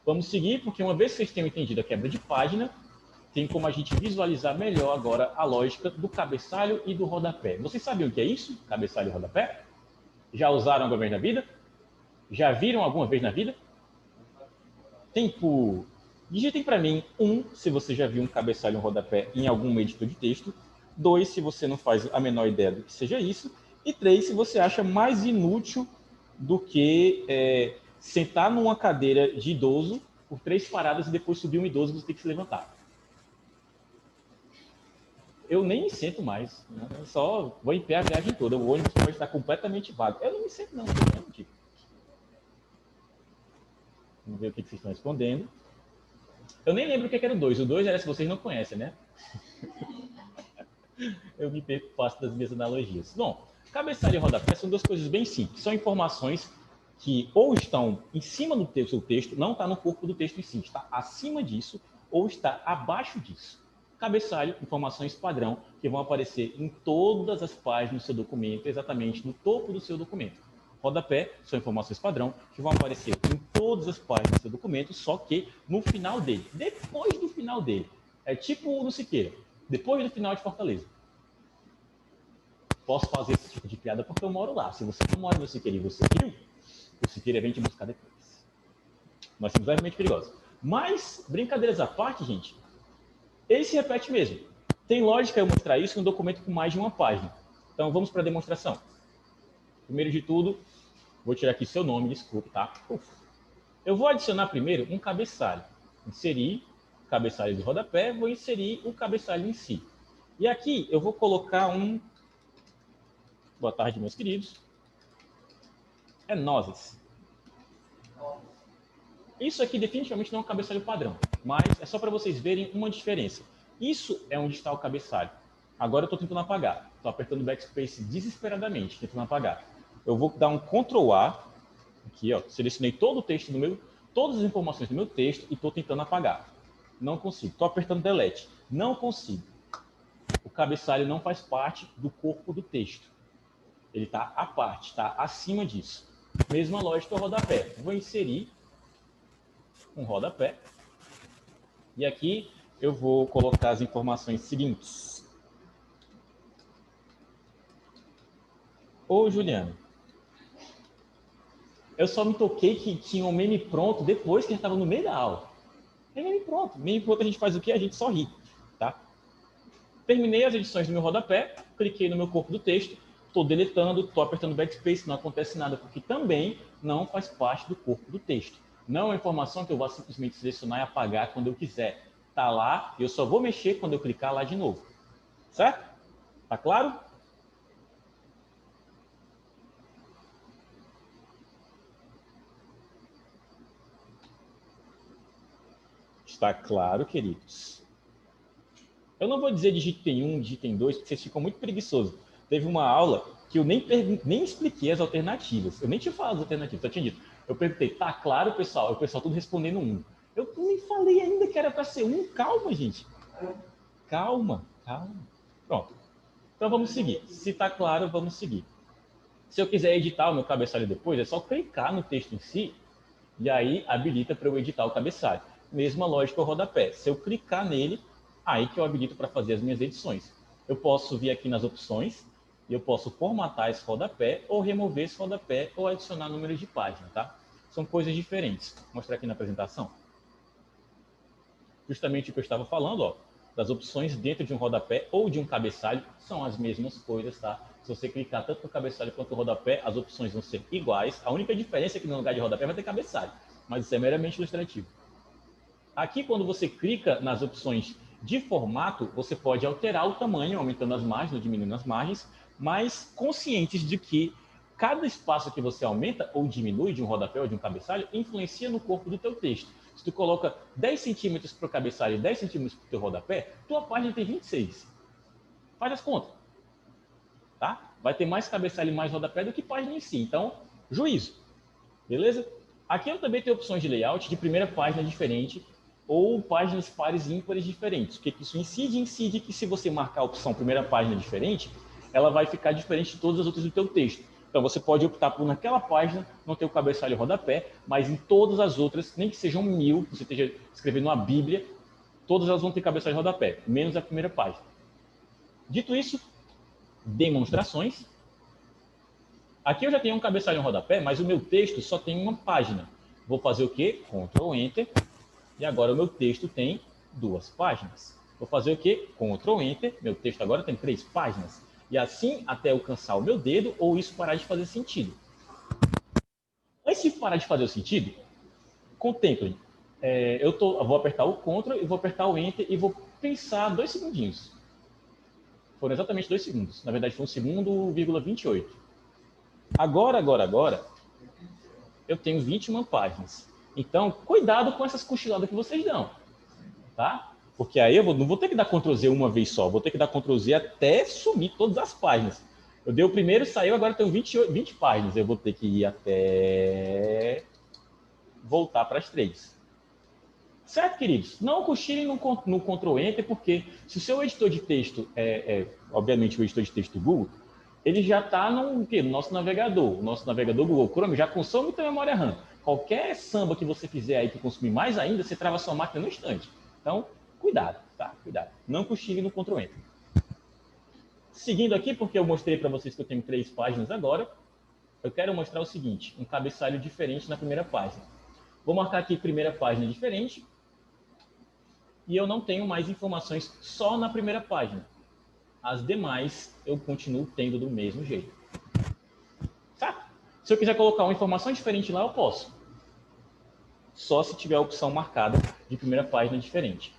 S1: Vamos seguir, porque uma vez que vocês tenham entendido a quebra de página, tem como a gente visualizar melhor agora a lógica do cabeçalho e do rodapé. Vocês sabiam o que é isso? Cabeçalho e rodapé? Já usaram alguma vez na vida? Já viram alguma vez na vida? Tempo. Digitem para mim, 1, se você já viu um cabeçalho e um rodapé em algum editor de texto. 2, se você não faz a menor ideia do que seja isso. E 3, se você acha mais inútil do que sentar numa cadeira de idoso por 3 paradas e depois subir um idoso e você tem que se levantar. Eu nem me sento mais, né? Eu só vou em pé a viagem toda. O ônibus pode estar completamente vago. Eu não me sento, não. Tipo. Vamos ver o que vocês estão respondendo. Eu nem lembro o que era o 2. O 2 era se vocês não conhecem, né? Eu me perco fácil das minhas analogias. Bom, cabeçalho e rodapé são duas coisas bem simples. São informações que ou estão em cima do seu texto, não está no corpo do texto em si, está acima disso ou está abaixo disso. Cabeçalho, informações padrão, que vão aparecer em todas as páginas do seu documento, exatamente no topo do seu documento. Rodapé são informações padrão que vão aparecer em todas as páginas do seu documento, só que no final dele, depois do final dele. É tipo no Siqueira, depois do final de Fortaleza. Posso fazer esse tipo de piada porque eu moro lá. Se você não mora no Siqueira e você viu, o Siqueira vem te buscar depois. Nós somos levemente perigosos. Mas, brincadeiras à parte, gente, ele se repete mesmo. Tem lógica eu mostrar isso em um documento com mais de uma página. Então, vamos para a demonstração. Primeiro de tudo, vou tirar aqui seu nome, desculpe, tá? Eu vou adicionar primeiro um cabeçalho. Inserir o cabeçalho de rodapé, vou inserir o cabeçalho em si. E aqui eu vou colocar um... Boa tarde, meus queridos. É nozes. Isso aqui definitivamente não é um cabeçalho padrão, mas é só para vocês verem uma diferença. Isso é onde está o cabeçalho. Agora eu estou tentando apagar. Estou apertando o backspace desesperadamente, tentando apagar. Eu vou dar um Ctrl A, aqui, ó, selecionei todo o texto do meu, todas as informações do meu texto e estou tentando apagar. Não consigo. Estou apertando Delete. Não consigo. O cabeçalho não faz parte do corpo do texto. Ele está à parte, está acima disso. Mesma lógica do rodapé. Vou inserir um rodapé. E aqui eu vou colocar as informações seguintes. Ô, Juliano, eu só me toquei que tinha um meme pronto depois que a gente estava no meio da aula. É meme pronto. Meme pronto a gente faz o quê? A gente só ri, tá? Terminei as edições do meu rodapé, cliquei no meu corpo do texto, estou deletando, estou apertando backspace, não acontece nada, porque também não faz parte do corpo do texto. Não é uma informação que eu vou simplesmente selecionar e apagar quando eu quiser. Está lá, eu só vou mexer quando eu clicar lá de novo. Certo? Tá claro? Está claro, queridos. Eu não vou dizer digitem 1, digitem 2, porque vocês ficam muito preguiçosos. Teve uma aula que eu nem expliquei as alternativas. Eu nem tinha falado as alternativas, só tinha dito. Eu perguntei, tá claro, pessoal? O pessoal tudo respondendo 1. Eu nem falei ainda que era para ser 1. Calma, gente. Calma, calma. Pronto. Então, vamos seguir. Se está claro, vamos seguir. Se eu quiser editar o meu cabeçalho depois, é só clicar no texto em si e aí habilita para eu editar o cabeçalho. Mesma lógica o rodapé. Se eu clicar nele, aí que eu habilito para fazer as minhas edições. Eu posso vir aqui nas opções e eu posso formatar esse rodapé ou remover esse rodapé ou adicionar números de página, tá? São coisas diferentes. Vou mostrar aqui na apresentação. Justamente o que eu estava falando, ó, das opções dentro de um rodapé ou de um cabeçalho são as mesmas coisas, tá? Se você clicar tanto no cabeçalho quanto no rodapé, as opções vão ser iguais. A única diferença é que no lugar de rodapé vai ter cabeçalho, mas isso é meramente ilustrativo. Aqui, quando você clica nas opções de formato, você pode alterar o tamanho, aumentando as margens ou diminuindo as margens, mas conscientes de que cada espaço que você aumenta ou diminui de um rodapé ou de um cabeçalho influencia no corpo do teu texto. Se tu coloca 10 centímetros para o cabeçalho e 10 centímetros para o teu rodapé, tua página tem 26. Faz as contas. Tá? Vai ter mais cabeçalho e mais rodapé do que página em si. Então, juízo. Beleza? Aqui eu também tenho opções de layout de primeira página diferente ou páginas pares e ímpares diferentes. O que isso incide? Incide que se você marcar a opção primeira página diferente, ela vai ficar diferente de todas as outras do teu texto. Então você pode optar por naquela página não ter o cabeçalho e o rodapé, mas em todas as outras, nem que sejam 1000, você esteja escrevendo uma Bíblia, todas elas vão ter cabeçalho e rodapé, menos a primeira página. Dito isso, demonstrações. Aqui eu já tenho um cabeçalho e um rodapé, mas o meu texto só tem uma página. Vou fazer o quê? Ctrl Enter. E agora o meu texto tem 2 páginas. Vou fazer o quê? Ctrl Enter. Meu texto agora tem 3 páginas. E assim até alcançar o meu dedo ou isso parar de fazer sentido. Antes de parar de fazer o sentido, contemplem. Eu vou apertar o Ctrl e vou apertar o Enter e vou pensar 2 segundinhos. Foram exatamente 2 segundos. Na verdade, foi 1 segundo, 28. Agora, eu tenho 21 páginas. Então, cuidado com essas cochiladas que vocês dão, tá? Porque aí eu não vou ter que dar Ctrl Z uma vez só, vou ter que dar Ctrl Z até sumir todas as páginas. Eu dei o primeiro, saiu, agora tenho 20 páginas. Eu vou ter que ir até voltar para as 3. Certo, queridos? Não cochilem no Ctrl Enter, porque se o seu editor de texto obviamente, o editor de texto do Google, ele já está no nosso navegador. O nosso navegador Google Chrome já consome muita memória RAM. Qualquer samba que você fizer aí que consumir mais ainda, você trava a sua máquina no instante. Então, cuidado, tá? Cuidado. Não cochile no Ctrl Enter. Seguindo aqui, porque eu mostrei para vocês que eu tenho 3 páginas agora, eu quero mostrar o seguinte, um cabeçalho diferente na primeira página. Vou marcar aqui primeira página diferente, e eu não tenho mais informações só na primeira página. As demais eu continuo tendo do mesmo jeito. Tá? Se eu quiser colocar uma informação diferente lá, eu posso. Só se tiver a opção marcada de primeira página diferente.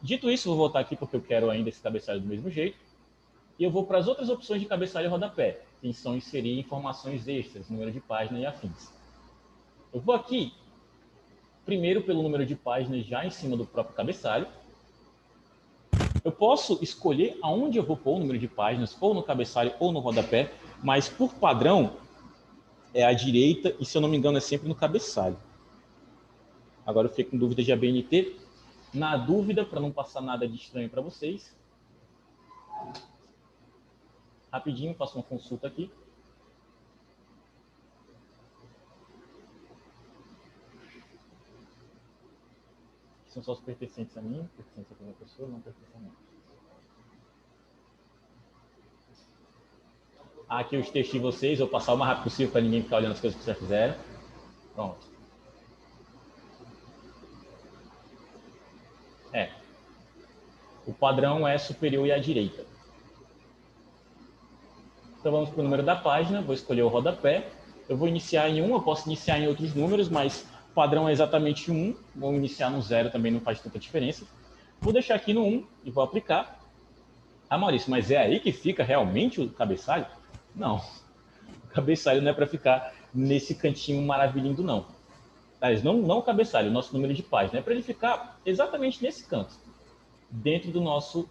S1: Dito isso, vou voltar aqui porque eu quero ainda esse cabeçalho do mesmo jeito. E eu vou para as outras opções de cabeçalho e rodapé, que são inserir informações extras, número de página e afins. Eu vou aqui, primeiro pelo número de páginas já em cima do próprio cabeçalho. Eu posso escolher aonde eu vou pôr o número de páginas, ou no cabeçalho ou no rodapé, mas por padrão é à direita e, se eu não me engano, é sempre no cabeçalho. Agora eu fiquei com dúvida de ABNT. Na dúvida, para não passar nada de estranho para vocês, rapidinho, faço uma consulta aqui. São só os pertencentes a mim, pertencentes a outra pessoa, não pertencem a mim. Aqui os textos de vocês, vou passar o mais rápido possível para ninguém ficar olhando as coisas que vocês já fizeram. Pronto. O padrão é superior e à direita. Então vamos para o número da página, vou escolher o rodapé. Eu vou iniciar em 1, eu posso iniciar em outros números, mas o padrão é exatamente 1. Vou iniciar no 0, também não faz tanta diferença. Vou deixar aqui no 1 e vou aplicar. Ah, Maurício, mas é aí que fica realmente o cabeçalho? Não. O cabeçalho não é para ficar nesse cantinho maravilhindo, não. Não o cabeçalho, o nosso número de página. É para ele ficar exatamente nesse canto, dentro do nosso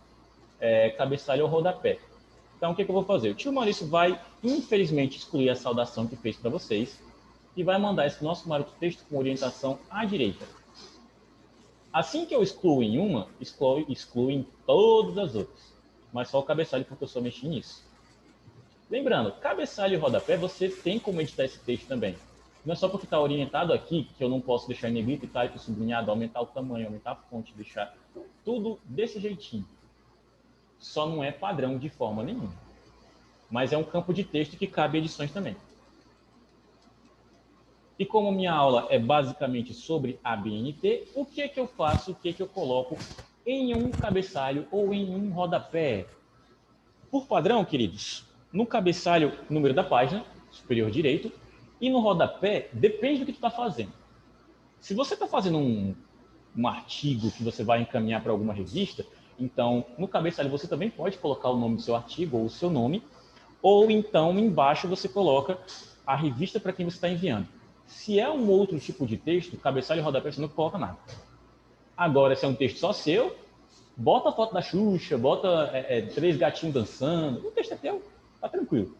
S1: cabeçalho ou rodapé. Então, o que eu vou fazer? O tio Maurício vai, infelizmente, excluir a saudação que fez para vocês e vai mandar esse nosso marco texto com orientação à direita. Assim que eu excluo em uma, exclui em todas as outras. mas só o cabeçalho porque eu só mexi nisso. Lembrando, cabeçalho e rodapé, você tem como editar esse texto também. Não é só porque está orientado aqui, que eu não posso deixar em negrito, itálico, sublinhado, aumentar o tamanho, aumentar a fonte, deixar tudo desse jeitinho. Só não é padrão de forma nenhuma. Mas é um campo de texto que cabe edições também. E como minha aula é basicamente sobre a BNT, o que é que eu faço, o que é que eu coloco em um cabeçalho ou em um rodapé? Por padrão, queridos, no cabeçalho, número da página, superior direito, e no rodapé, depende do que tu está fazendo. Se você está fazendo um artigo que você vai encaminhar para alguma revista, então, no cabeçalho você também pode colocar o nome do seu artigo ou o seu nome, ou então embaixo você coloca a revista para quem você está enviando. Se é um outro tipo de texto, cabeçalho e rodapé você não coloca nada. Agora, se é um texto só seu, bota a foto da Xuxa, bota 3 gatinhos dançando, o texto é teu, tá tranquilo.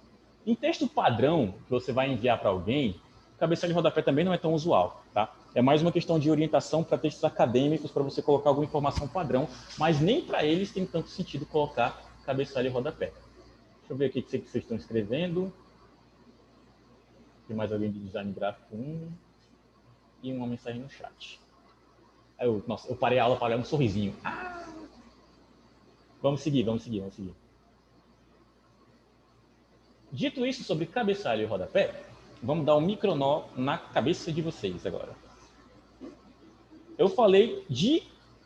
S1: Em texto padrão que você vai enviar para alguém, cabeçalho e rodapé também não é tão usual, tá? É mais uma questão de orientação para textos acadêmicos, para você colocar alguma informação padrão, mas nem para eles tem tanto sentido colocar cabeçalho e rodapé. Deixa eu ver aqui o que vocês estão escrevendo. Tem mais alguém de design gráfico 1 e uma mensagem no chat. Nossa, eu parei a aula para olhar um sorrisinho. Vamos seguir. Dito isso sobre cabeçalho e rodapé, vamos dar um micronó na cabeça de vocês agora. Eu falei de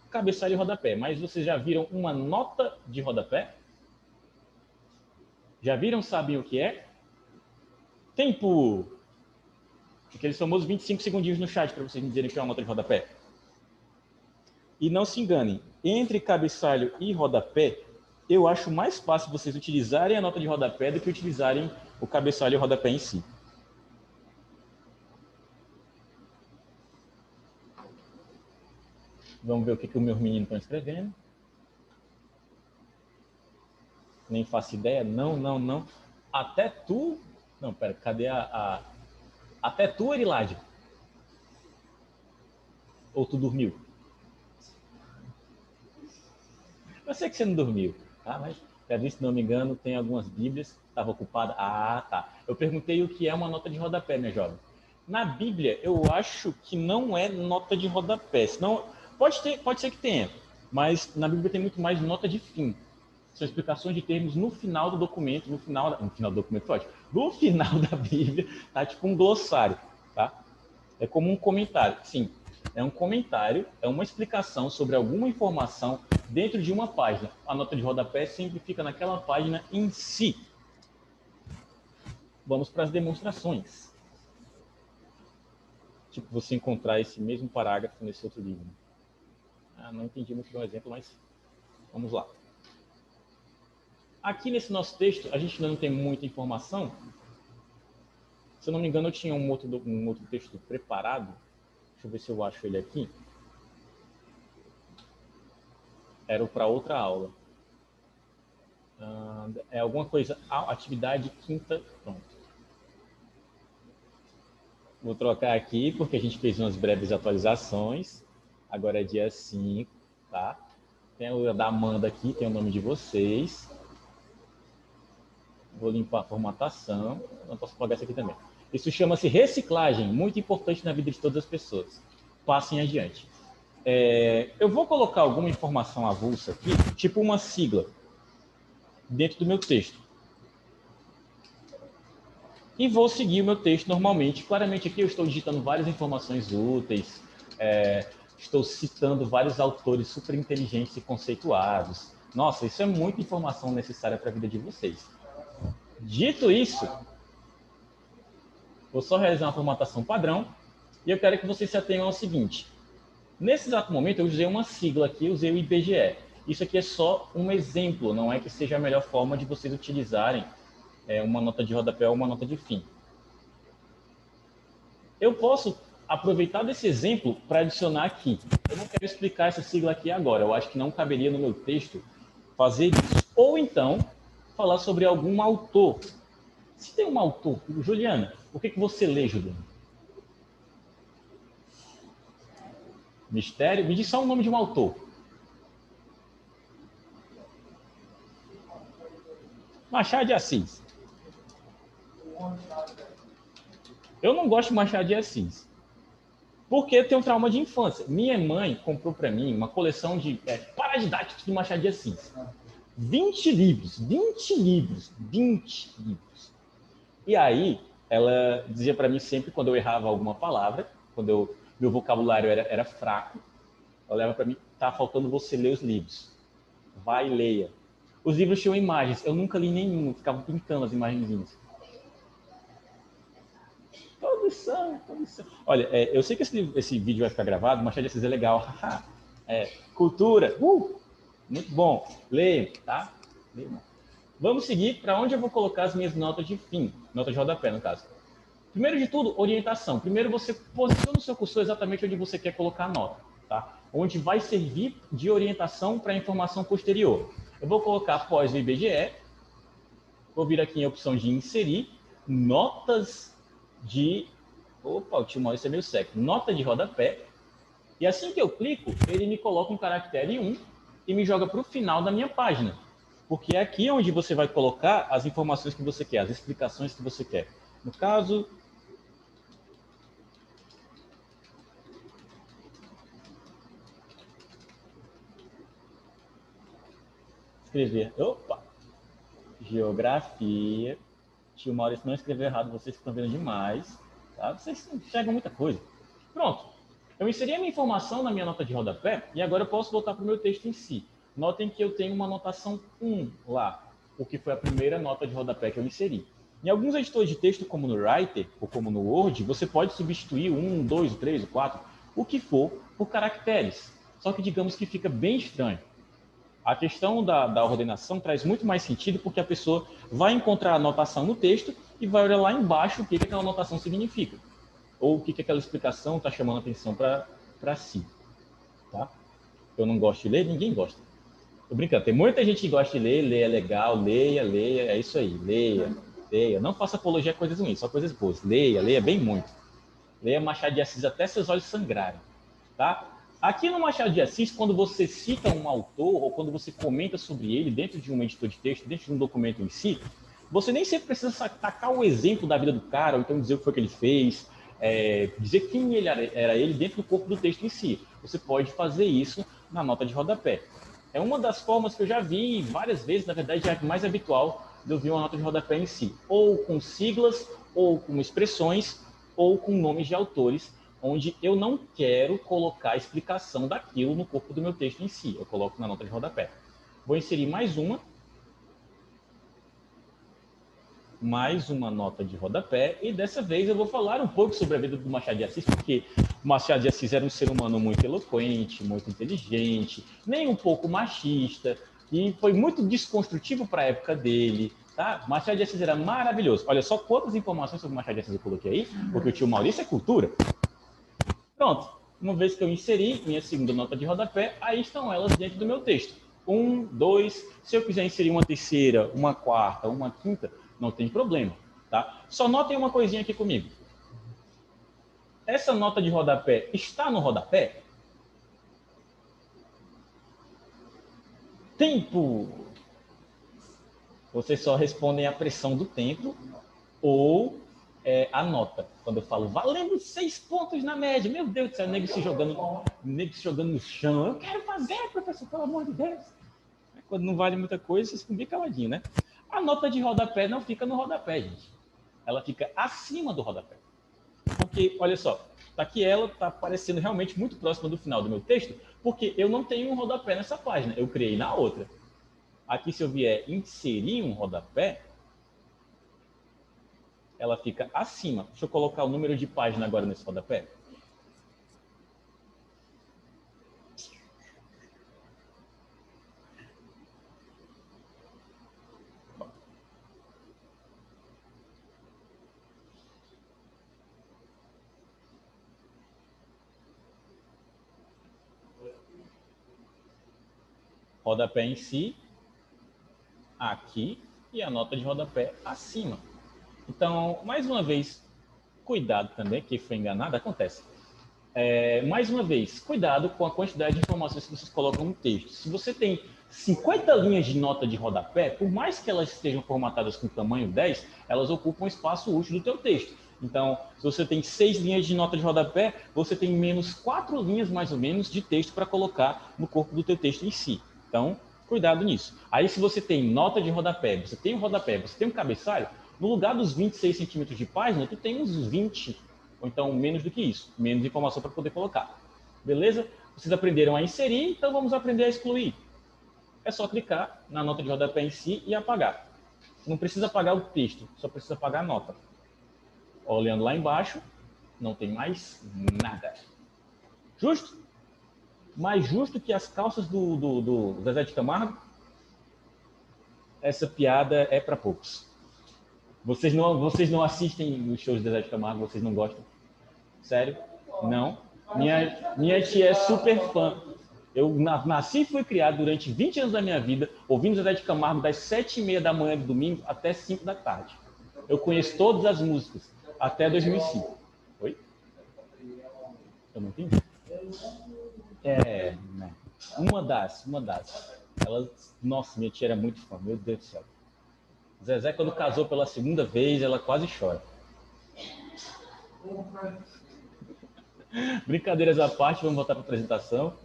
S1: cabeçalho e rodapé, mas vocês já viram uma nota de rodapé? Já viram, sabem o que é? Tempo! Aqueles famosos 25 segundinhos no chat para vocês me dizerem que é uma nota de rodapé. E não se enganem, entre cabeçalho e rodapé, eu acho mais fácil vocês utilizarem a nota de rodapé do que utilizarem o cabeçalho e o rodapé em si. Vamos ver o que os meus meninos estão escrevendo. Nem faço ideia. Não. Até tu... Não, pera, cadê Até tu, Erilade? Ou tu dormiu? Eu sei que você não dormiu, tá? Mas, se não me engano, tem algumas bíblias. Estava ocupada. Ah, tá. Eu perguntei o que é uma nota de rodapé, minha jovem. Na Bíblia, eu acho que não é nota de rodapé. Senão, pode ser que tenha. Mas na Bíblia tem muito mais nota de fim. São explicações de termos no final do documento, no final do documento, pode. No final da Bíblia, tá tipo um glossário, tá? É como um comentário. Sim, é um comentário, é uma explicação sobre alguma informação dentro de uma página. A nota de rodapé sempre fica naquela página em si. Vamos para as demonstrações. Tipo, você encontrar esse mesmo parágrafo nesse outro livro. Não entendi muito bem o exemplo, mas vamos lá. Aqui nesse nosso texto, a gente ainda não tem muita informação. Se eu não me engano, eu tinha um outro texto preparado. Deixa eu ver se eu acho ele aqui. Era para outra aula. É alguma coisa, atividade quinta, pronto. Vou trocar aqui, porque a gente fez umas breves atualizações. Agora é dia 5, tá? Tem o da Amanda aqui, tem o nome de vocês. Vou limpar a formatação. Não posso apagar isso aqui também. Isso chama-se reciclagem, muito importante na vida de todas as pessoas. Passem adiante. Eu vou colocar alguma informação avulsa aqui, tipo uma sigla, dentro do meu texto. E vou seguir o meu texto normalmente. Claramente aqui eu estou digitando várias informações úteis, estou citando vários autores super inteligentes e conceituados. Nossa, isso é muita informação necessária para a vida de vocês. Dito isso, vou só realizar uma formatação padrão e eu quero que vocês se atenham ao seguinte. Nesse exato momento eu usei uma sigla aqui, usei o IBGE. Isso aqui é só um exemplo, não é que seja a melhor forma de vocês utilizarem uma nota de rodapé ou uma nota de fim. Eu posso aproveitar desse exemplo para adicionar aqui. Eu não quero explicar essa sigla aqui agora, eu acho que não caberia no meu texto fazer isso. Ou então, falar sobre algum autor. Se tem um autor, Juliana, o que você lê, Juliana? Mistério? Me diz só o nome de um autor. Machado de Assis. Eu não gosto de Machado de Assis. Porque eu tenho um trauma de infância. Minha mãe comprou para mim uma coleção de paradidáticos de Machado de Assis. 20 livros, 20 livros, 20 livros. E aí, ela dizia para mim sempre, quando eu errava alguma palavra, meu vocabulário era fraco, ela olhava para mim, tá faltando você ler os livros. Vai e leia. Os livros tinham imagens, eu nunca li nenhum, ficava pintando as imagenzinhas. Todos são. Olha, eu sei que esse vídeo vai ficar gravado, mas Machado de Assis é legal. Cultura, muito bom. Leia, tá? Leia. Vamos seguir para onde eu vou colocar as minhas notas de fim, notas de rodapé, no caso. Primeiro de tudo, orientação. Primeiro você posiciona o seu cursor exatamente onde você quer colocar a nota, tá? Onde vai servir de orientação para a informação posterior. Eu vou colocar após o IBGE, vou vir aqui em opção de inserir, notas de... Opa, o tio Maurício é meio seco. Nota de rodapé. E assim que eu clico, ele me coloca um caractere 1 e me joga para o final da minha página. Porque é aqui onde você vai colocar as informações que você quer, as explicações que você quer. No caso... Escrever. Opa! Geografia. Tio Maurício não escreveu errado, vocês estão vendo demais. Tá? Vocês enxergam muita coisa. Pronto. Eu inseri a minha informação na minha nota de rodapé e agora eu posso voltar para o meu texto em si. Notem que eu tenho uma anotação 1 lá, o que foi a primeira nota de rodapé que eu inseri. Em alguns editores de texto, como no Writer ou como no Word, você pode substituir 1, 2, 3, 4, o que for, por caracteres. Só que digamos que fica bem estranho. A questão da ordenação traz muito mais sentido porque a pessoa vai encontrar a anotação no texto e vai olhar lá embaixo o que aquela anotação significa. Ou o que aquela explicação está chamando a atenção para si. Tá? Eu não gosto de ler, ninguém gosta. Tô brincando, tem muita gente que gosta de ler, ler é legal, leia, é isso aí, leia. Não faça apologia a coisas ruins, só coisas boas. Leia bem muito. Leia Machado de Assis até seus olhos sangrarem. Tá? Aqui no Machado de Assis, quando você cita um autor ou quando você comenta sobre ele dentro de um editor de texto, dentro de um documento em si, você nem sempre precisa tacar o exemplo da vida do cara, ou então dizer o que foi que ele fez, dizer quem ele era ele dentro do corpo do texto em si. Você pode fazer isso na nota de rodapé. É uma das formas que eu já vi várias vezes, na verdade é a mais habitual de eu ver uma nota de rodapé em si, ou com siglas, ou com expressões, ou com nomes de autores, onde eu não quero colocar a explicação daquilo no corpo do meu texto em si. Eu coloco na nota de rodapé. Vou inserir mais uma nota de rodapé, e dessa vez eu vou falar um pouco sobre a vida do Machado de Assis, porque o Machado de Assis era um ser humano muito eloquente, muito inteligente, nem um pouco machista, e foi muito desconstrutivo para a época dele. Tá? Machado de Assis era maravilhoso. Olha só quantas informações sobre o Machado de Assis eu coloquei aí, porque o tio Maurício é cultura. Pronto, uma vez que eu inseri minha segunda nota de rodapé, aí estão elas dentro do meu texto. 1, 2, se eu quiser inserir uma terceira, uma quarta, uma quinta, não tem problema. Tá? Só notem uma coisinha aqui comigo. Essa nota de rodapé está no rodapé? Tempo! Vocês só respondem a pressão do tempo ou a nota. Quando eu falo, valendo 6 pontos na média. Meu Deus do céu, nego se jogando no chão. Eu quero fazer, professor, pelo amor de Deus. Quando não vale muita coisa, vocês ficam bem caladinho, né? A nota de rodapé não fica no rodapé, gente. Ela fica acima do rodapé. Porque, olha só, tá aqui ela está aparecendo realmente muito próxima do final do meu texto, porque eu não tenho um rodapé nessa página, eu criei na outra. Aqui, se eu vier inserir um rodapé, ela fica acima. Deixa eu colocar o número de página agora nesse rodapé. Rodapé em si, aqui, e a nota de rodapé acima. Então, mais uma vez, cuidado também, que foi enganado, acontece. mais uma vez, cuidado com a quantidade de informações que vocês colocam no texto. Se você tem 50 linhas de nota de rodapé, por mais que elas estejam formatadas com tamanho 10, elas ocupam espaço útil do teu texto. Então, se você tem 6 linhas de nota de rodapé, você tem menos 4 linhas, mais ou menos, de texto para colocar no corpo do teu texto em si. Então, cuidado nisso. Aí, se você tem nota de rodapé, você tem um rodapé, você tem um cabeçalho, no lugar dos 26 centímetros de página, tu tem uns 20, ou então menos do que isso, menos informação para poder colocar. Beleza? Vocês aprenderam a inserir, então vamos aprender a excluir. É só clicar na nota de rodapé em si e apagar. Não precisa apagar o texto, só precisa apagar a nota. Olhando lá embaixo, não tem mais nada. Justo? Mais justo que as calças do Zezé de Camargo? Essa piada é para poucos. Vocês não assistem os shows do Zezé de Camargo? Vocês não gostam? Sério? Não? Minha tia é super fã. Eu nasci e fui criado durante 20 anos da minha vida ouvindo Zezé de Camargo das 7h30 da manhã do domingo até 5 da tarde. Eu conheço todas as músicas até 2005. Oi? Eu não entendi. Né? Uma das. Nossa, minha tia era muito fã, meu Deus do céu. Zezé, quando casou pela segunda vez, ela quase chora. Brincadeiras à parte, vamos voltar para a apresentação.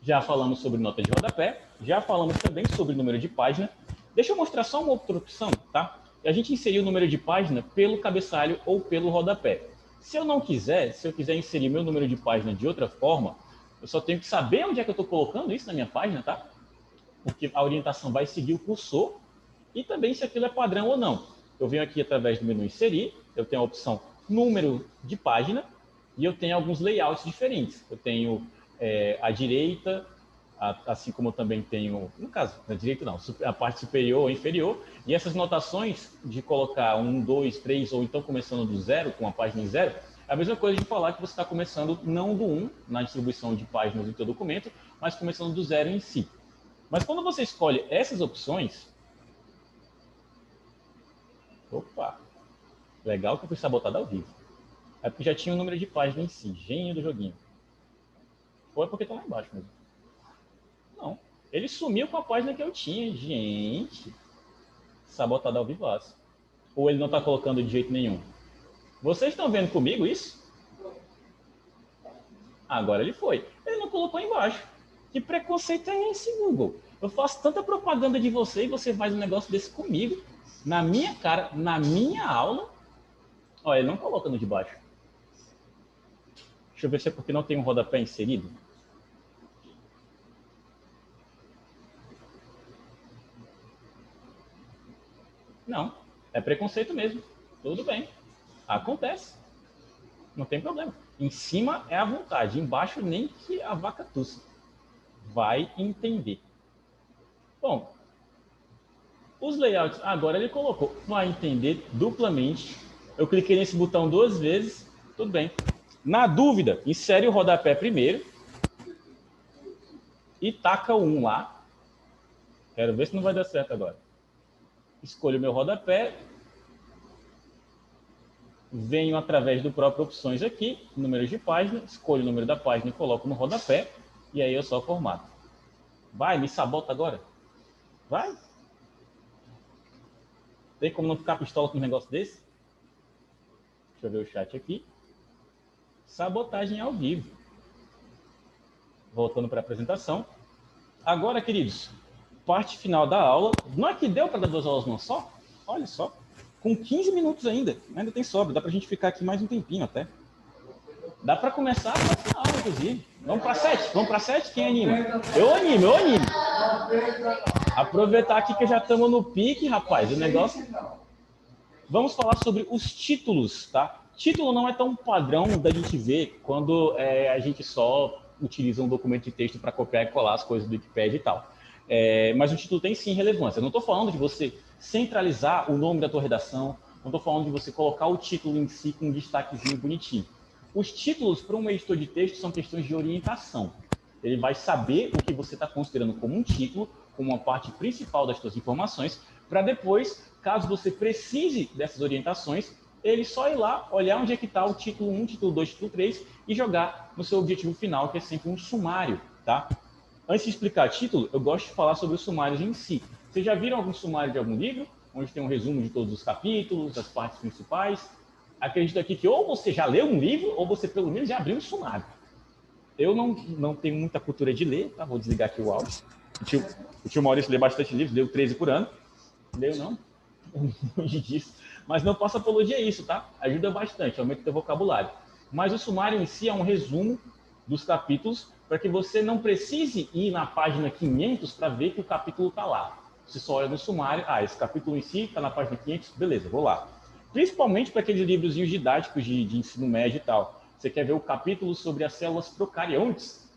S1: Já falamos sobre nota de rodapé, já falamos também sobre número de página. Deixa eu mostrar só uma outra opção, tá? A gente inseriu o número de página pelo cabeçalho ou pelo rodapé. Se eu quiser inserir meu número de página de outra forma, eu só tenho que saber onde é que eu estou colocando isso na minha página, tá? Porque a orientação vai seguir o cursor e também se aquilo é padrão ou não. Eu venho aqui através do menu inserir, eu tenho a opção número de página e eu tenho alguns layouts diferentes. Eu tenho à direita, assim como eu também tenho, no caso, na direita não, a parte superior ou inferior, e essas notações de colocar 1, 2, 3, ou então começando do 0, com a página em 0, é a mesma coisa de falar que você está começando não do 1, na distribuição de páginas do teu documento, mas começando do 0 em si. Mas quando você escolhe essas opções... Opa! Legal que eu fui sabotado ao vivo. É porque já tinha o número de página em si, gênio do joguinho. Ou é porque está lá embaixo mesmo. Não. Ele sumiu com a página que eu tinha. Gente. Sabotado ao vivaço. Ou ele não está colocando de jeito nenhum? Vocês estão vendo comigo isso? Agora ele foi. Ele não colocou embaixo. Que preconceito é esse, Google? Eu faço tanta propaganda de você e você faz um negócio desse comigo. Na minha cara, na minha aula. Olha, ele não coloca no de baixo. Deixa eu ver se é porque não tem um rodapé inserido. Não, é preconceito mesmo. Tudo bem. Acontece. Não tem problema. Em cima é à vontade, embaixo nem que a vaca tussa. Vai entender. Bom, os layouts, agora ele colocou, vai entender duplamente. Eu cliquei nesse botão 2 vezes, tudo bem. Na dúvida, insere o rodapé primeiro e taca o 1 lá. Quero ver se não vai dar certo agora. Escolho o meu rodapé, venho através do próprio opções aqui, número de página, escolho o número da página e coloco no rodapé, e aí eu só formato. Vai, me sabota agora. Vai. Tem como não ficar pistola com um negócio desse? Deixa eu ver o chat aqui. Sabotagem ao vivo. Voltando para a apresentação. Agora, queridos, parte final da aula. Não é que deu para dar 2 aulas numa só? Olha só. Com 15 minutos ainda. Ainda tem sobra. Dá para a gente ficar aqui mais um tempinho até. Dá para começar a próxima aula, inclusive. Vamos para 7? Vamos para 7? Quem anima? Eu animo. Aproveitar aqui que já estamos no pique, rapaz. O negócio... Vamos falar sobre os títulos, tá? Título não é tão padrão da gente ver quando a gente só utiliza um documento de texto para copiar e colar as coisas do Wikipedia e tal. Mas o título tem sim relevância. Eu não estou falando de você centralizar o nome da tua redação, não estou falando de você colocar o título em si com um destaquezinho bonitinho. Os títulos para um editor de texto são questões de orientação. Ele vai saber o que você está considerando como um título, como uma parte principal das suas informações, para depois, caso você precise dessas orientações, ele só ir lá, olhar onde é que está o título 1, título 2, título 3 e jogar no seu objetivo final, que é sempre um sumário, tá? Antes de explicar título, eu gosto de falar sobre os sumários em si. Vocês já viram algum sumário de algum livro, onde tem um resumo de todos os capítulos, das partes principais? Acredito aqui que ou você já leu um livro, ou você pelo menos já abriu um sumário. Eu não tenho muita cultura de ler, tá? Vou desligar aqui o áudio. O tio Maurício lê bastante livros, leu 13 por ano. Leu não? Longe disso. Mas não passa apologia a isso, tá? Ajuda bastante, aumenta o teu vocabulário. Mas o sumário em si é um resumo dos capítulos para que você não precise ir na página 500 para ver que o capítulo está lá. Você só olha no sumário, esse capítulo em si está na página 500, beleza, vou lá. Principalmente para aqueles livrozinhos didáticos de ensino médio e tal. Você quer ver o capítulo sobre as células procariontes?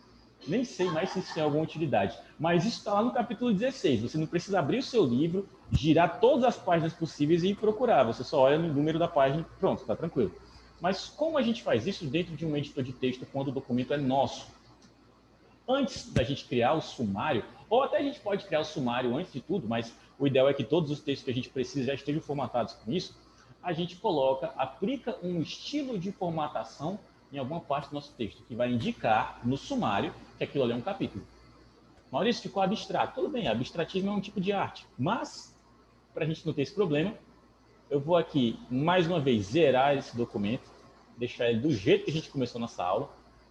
S1: Nem sei mais se isso tem alguma utilidade. Mas isso está lá no capítulo 16. Você não precisa abrir o seu livro, girar todas as páginas possíveis e procurar. Você só olha no número da página e pronto, está tranquilo. Mas como a gente faz isso dentro de um editor de texto quando o documento é nosso? Antes da gente criar o sumário, ou até a gente pode criar o sumário antes de tudo, mas o ideal é que todos os textos que a gente precisa já estejam formatados com isso, a gente aplica um estilo de formatação em alguma parte do nosso texto, que vai indicar no sumário que aquilo ali é um capítulo. Maurício, ficou abstrato. Tudo bem, abstratismo é um tipo de arte, mas para a gente não ter esse problema, eu vou aqui, mais uma vez, zerar esse documento, deixar ele do jeito que a gente começou nossa aula,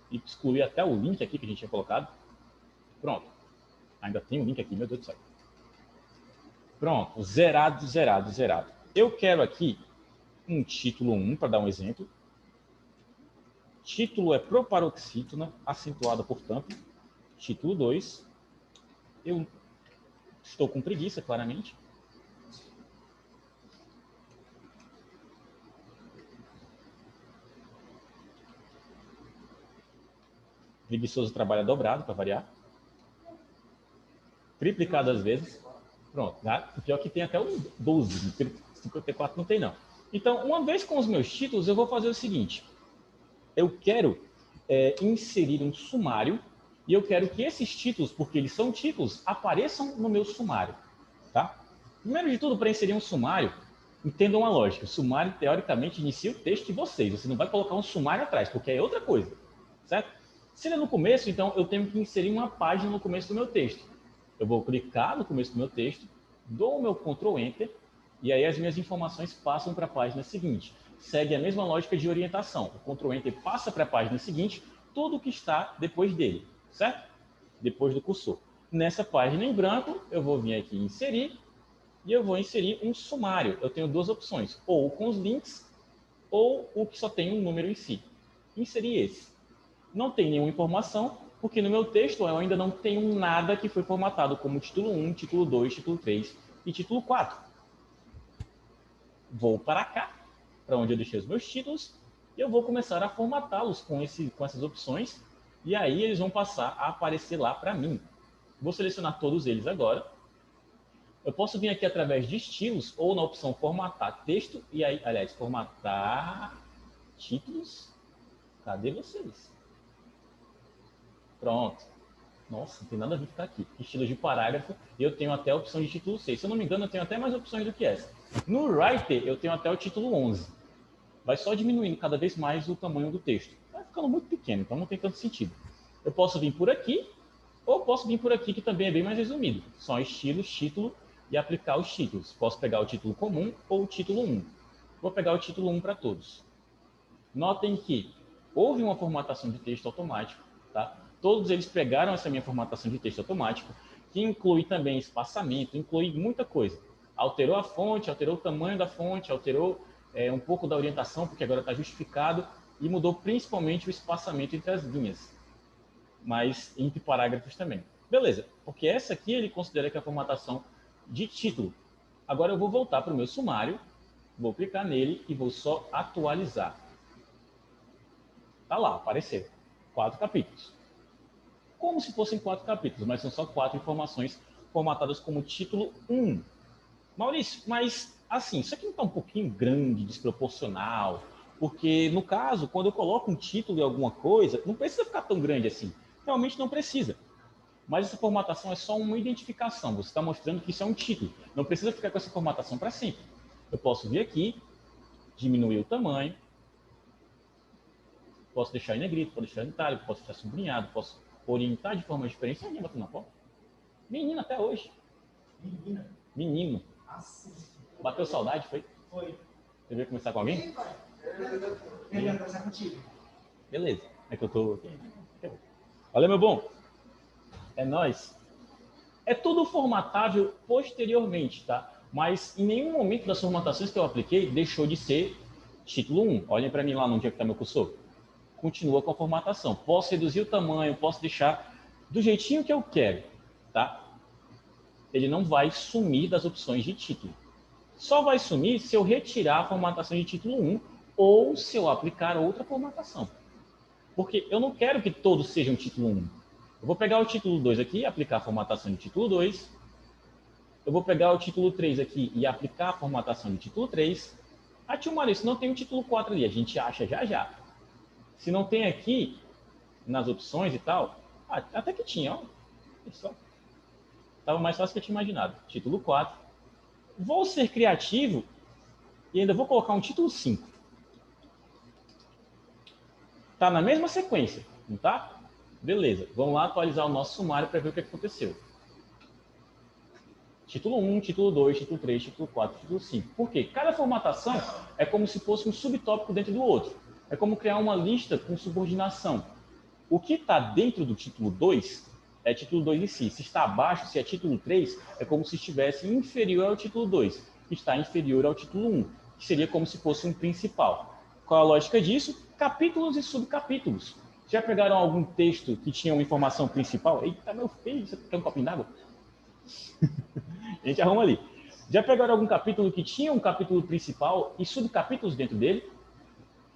S1: e excluir até o link aqui que a gente tinha colocado. Pronto. Ainda tem um link aqui, meu Deus do céu. Pronto, zerado, zerado, zerado. Eu quero aqui um título 1, para dar um exemplo. Título é proparoxítona, acentuada, portanto. Título 2. Eu estou com preguiça, claramente. Preguiçoso trabalha dobrado, para variar. Triplicado às vezes. Pronto. Tá? O pior é que tem até o 12. 54 não tem, não. Então, uma vez com os meus títulos, eu vou fazer o seguinte. Eu quero inserir um sumário e eu quero que esses títulos, porque eles são títulos, apareçam no meu sumário. Tá? Primeiro de tudo, para inserir um sumário, entendam a lógica. O sumário, teoricamente, inicia o texto de vocês. Você não vai colocar um sumário atrás, porque é outra coisa. Certo? Se ele é no começo, então eu tenho que inserir uma página no começo do meu texto. Eu vou clicar no começo do meu texto, dou o meu Ctrl Enter, e aí as minhas informações passam para a página seguinte. Segue a mesma lógica de orientação. O Ctrl Enter passa para a página seguinte, tudo que está depois dele, certo? Depois do cursor. Nessa página em branco, eu vou vir aqui em inserir, e eu vou inserir um sumário. Eu tenho duas opções, ou com os links, ou o que só tem um número em si. Inserir esse. Não tem nenhuma informação, porque no meu texto eu ainda não tenho nada que foi formatado como título 1, título 2, título 3 e título 4. Vou para cá, para onde eu deixei os meus títulos, e eu vou começar a formatá-los com essas opções, e aí eles vão passar a aparecer lá para mim. Vou selecionar todos eles agora. Eu posso vir aqui através de estilos, ou na opção formatar texto, e aí, aliás, formatar títulos. Cadê vocês? Pronto. Nossa, não tem nada a ver com ficar aqui. Estilos de parágrafo, e eu tenho até a opção de título 6. Se eu não me engano, eu tenho até mais opções do que essa. No Writer, eu tenho até o título 11. Vai só diminuindo cada vez mais o tamanho do texto. Vai ficando muito pequeno, então não tem tanto sentido. Eu posso vir por aqui, ou posso vir por aqui, que também é bem mais resumido. Só estilos, título, e aplicar os títulos. Posso pegar o título comum ou o título 1. Vou pegar o título 1 para todos. Notem que houve uma formatação de texto automático, tá? Todos eles pegaram essa minha formatação de texto automático, que inclui também espaçamento, inclui muita coisa. Alterou a fonte, alterou o tamanho da fonte, alterou um pouco da orientação, porque agora está justificado, e mudou principalmente o espaçamento entre as linhas, mas entre parágrafos também. Beleza, porque essa aqui ele considera que é a formatação de título. Agora eu vou voltar para o meu sumário, vou clicar nele e vou só atualizar. Tá lá, apareceu. 4 capítulos. Como se fossem 4 capítulos, mas são só 4 informações formatadas como título 1. Maurício, mas assim, isso aqui não está um pouquinho grande, desproporcional, porque no caso, quando eu coloco um título em alguma coisa, não precisa ficar tão grande assim. Realmente não precisa. Mas essa formatação é só uma identificação. Você está mostrando que isso é um título. Não precisa ficar com essa formatação para sempre. Eu posso vir aqui, diminuir o tamanho. Posso deixar em negrito, posso deixar em itálico, posso deixar sublinhado, posso orientar de forma diferente. Você bateu na porta? Menina até hoje.
S2: Menina.
S1: Menino.
S2: Assim.
S1: Bateu saudade, foi?
S2: Foi.
S1: Você veio conversar com alguém?
S2: Ele vai conversar contigo.
S1: Beleza. É que eu tô... Valeu, meu bom. É nóis. É tudo formatável posteriormente, tá? Mas em nenhum momento das formatações que eu apliquei deixou de ser título 1. Olhem para mim lá no dia que está meu cursor. Continua com a formatação. Posso reduzir o tamanho, posso deixar do jeitinho que eu quero, tá? Ele não vai sumir das opções de título. Só vai sumir se eu retirar a formatação de título 1 ou se eu aplicar outra formatação. Porque eu não quero que todos sejam título 1. Eu vou pegar o título 2 aqui e aplicar a formatação de título 2. Eu vou pegar o título 3 aqui e aplicar a formatação de título 3. Ah, tio Mário, se não tem o título 4 ali, a gente acha já já. Se não tem aqui, nas opções e tal, até que tinha, ó. Estava mais fácil do que eu tinha imaginado. Título 4. Vou ser criativo e ainda vou colocar um título 5. Tá na mesma sequência, não tá? Beleza, vamos lá atualizar o nosso sumário para ver o que aconteceu. Título 1, título 2, título 3, título 4, título 5. Por quê? Cada formatação é como se fosse um subtópico dentro do outro. É como criar uma lista com subordinação. O que está dentro do título 2 é título 2 em si. Se está abaixo, se é título 3, é como se estivesse inferior ao título 2. Está inferior ao título 1, que seria como se fosse um principal. Qual a lógica disso? Capítulos e subcapítulos. Já pegaram algum texto que tinha uma informação principal? Eita, meu filho, você quer um copinho d'água? A gente arruma ali. Já pegaram algum capítulo que tinha um capítulo principal e subcapítulos dentro dele?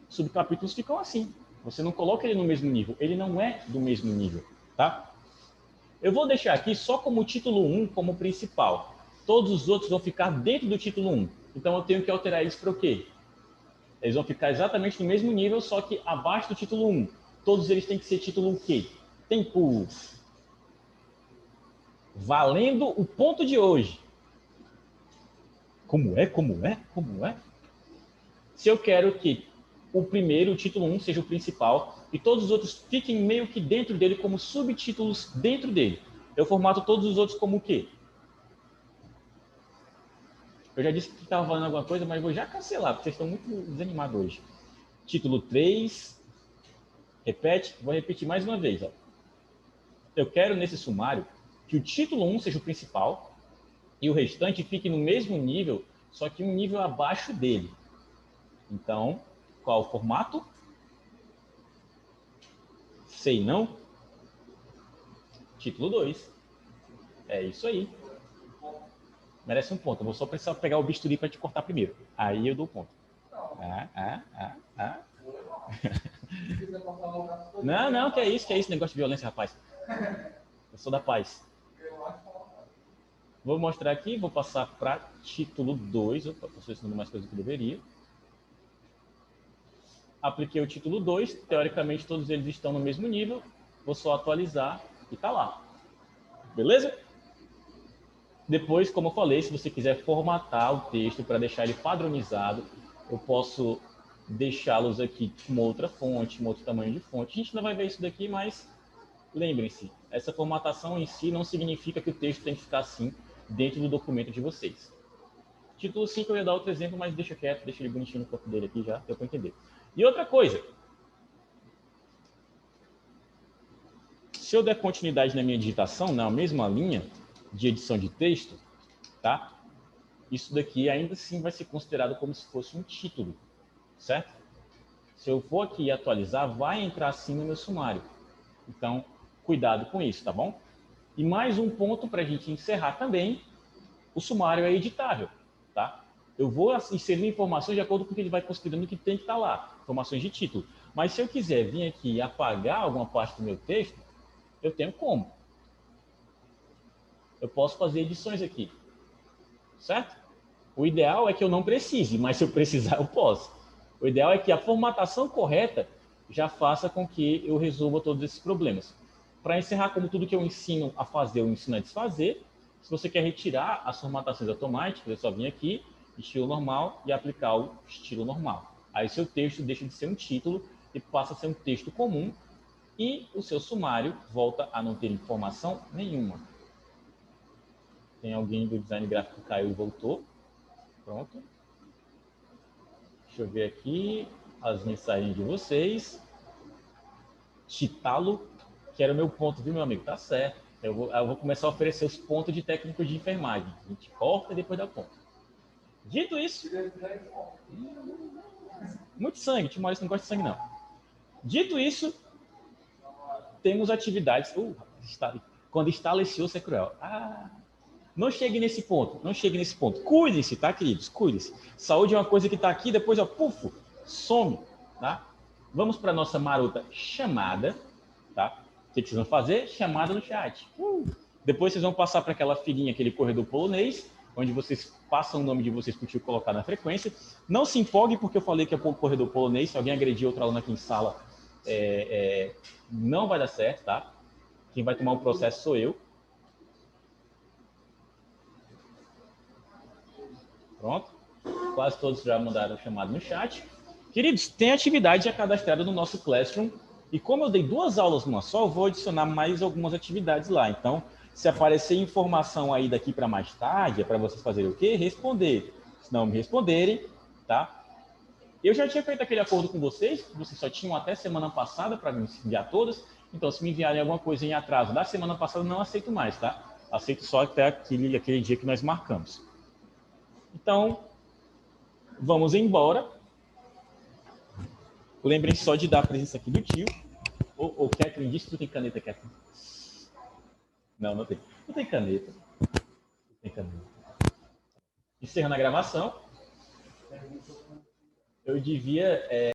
S1: Subcapítulos ficam assim. Você não coloca ele no mesmo nível. Ele não é do mesmo nível, tá? Eu vou deixar aqui só como título 1 como principal. Todos os outros vão ficar dentro do título 1. Então eu tenho que alterar eles para o quê? Eles vão ficar exatamente no mesmo nível, só que abaixo do título 1. Todos eles têm que ser título o quê? Tempo. Valendo o ponto de hoje. Como é? Como é? Como é? Se eu quero que o primeiro, o título 1, seja o principal e todos os outros fiquem meio que dentro dele como subtítulos dentro dele, eu formato todos os outros como o quê? Eu já disse que estava falando alguma coisa, mas vou já cancelar, porque vocês estão muito desanimados hoje. Título 3, repete, vou repetir mais uma vez. Ó. Eu quero nesse sumário que o título 1 seja o principal e o restante fique no mesmo nível, só que um nível abaixo dele. Então, qual o formato? Sei não? Título 2. É isso aí. Merece um ponto. Eu vou só precisar pegar o bisturi para te cortar primeiro. Aí eu dou ponto. Não, que é isso, negócio de violência, rapaz. Eu sou da paz. Vou mostrar aqui, vou passar para título 2. Opa, estou ensinando mais coisas do que deveria. Apliquei o título 2, teoricamente todos eles estão no mesmo nível. Vou só atualizar e tá lá. Beleza? Depois, como eu falei, se você quiser formatar o texto para deixar ele padronizado, eu posso deixá-los aqui com uma outra fonte, um outro tamanho de fonte. A gente não vai ver isso daqui, mas lembrem-se, essa formatação em si não significa que o texto tem que ficar assim dentro do documento de vocês. Título 5 eu ia dar outro exemplo, mas deixa quieto, deixa ele bonitinho no corpo dele aqui já, deu para entender. E outra coisa, se eu der continuidade na minha digitação, na mesma linha de edição de texto, tá? Isso daqui ainda assim vai ser considerado como se fosse um título, certo? Se eu for aqui e atualizar, vai entrar assim no meu sumário. Então, cuidado com isso, tá bom? E mais um ponto para a gente encerrar também, o sumário é editável, tá? Eu vou inserir informações de acordo com o que ele vai considerando que tem que estar lá, informações de título. Mas se eu quiser vir aqui e apagar alguma parte do meu texto, eu tenho como. Eu posso fazer edições aqui, certo? O ideal é que eu não precise, mas se eu precisar, eu posso. O ideal é que a formatação correta já faça com que eu resolva todos esses problemas. Para encerrar, como tudo que eu ensino a fazer, eu ensino a desfazer. Se você quer retirar as formatações automáticas, é só vir aqui estilo normal e aplicar o estilo normal. Aí seu texto deixa de ser um título e passa a ser um texto comum e o seu sumário volta a não ter informação nenhuma. Tem alguém do design gráfico que caiu e voltou. Pronto. Deixa eu ver aqui as mensagens de vocês. Chitalo, que era o meu ponto, viu, meu amigo? Tá certo. Eu vou começar a oferecer os pontos de técnicos de enfermagem. A gente corta e depois dá ponto. Dito isso... Muito sangue. Timóteo não gosta de sangue, não. Dito isso, temos atividades... quando estabeleciou-se é cruel. Não chegue nesse ponto. Não chegue nesse ponto. Cuide-se, tá, queridos? Cuide-se. Saúde é uma coisa que tá aqui, depois, ó, pufo, some, tá? Vamos para a nossa marota chamada, tá? O que vocês vão fazer? Chamada no chat. Depois vocês vão passar para aquela filinha, aquele corredor polonês, onde vocês passam o nome de vocês para o tio colocar na frequência. Não se empolgue, porque eu falei que é o corredor polonês. Se alguém agredir outro aluno aqui em sala, não vai dar certo, tá? Quem vai tomar o processo sou eu. Pronto. Quase todos já mandaram o chamado no chat. Queridos, tem atividade já cadastrada no nosso Classroom. E como eu dei 2 aulas numa só, eu vou adicionar mais algumas atividades lá. Então, se aparecer informação aí daqui para mais tarde, é para vocês fazerem o quê? Responder. Se não me responderem, tá? Eu já tinha feito aquele acordo com vocês só tinham até semana passada para me enviar todas. Então, se me enviarem alguma coisa em atraso da semana passada, não aceito mais, tá? Aceito só até aquele dia que nós marcamos. Então, vamos embora. Lembrem-se só de dar a presença aqui do tio. Ô, Catherine, disse que tu tem caneta, Catherine. Não tem. Não tem caneta. Não tem caneta. Encerrando a gravação. Eu devia...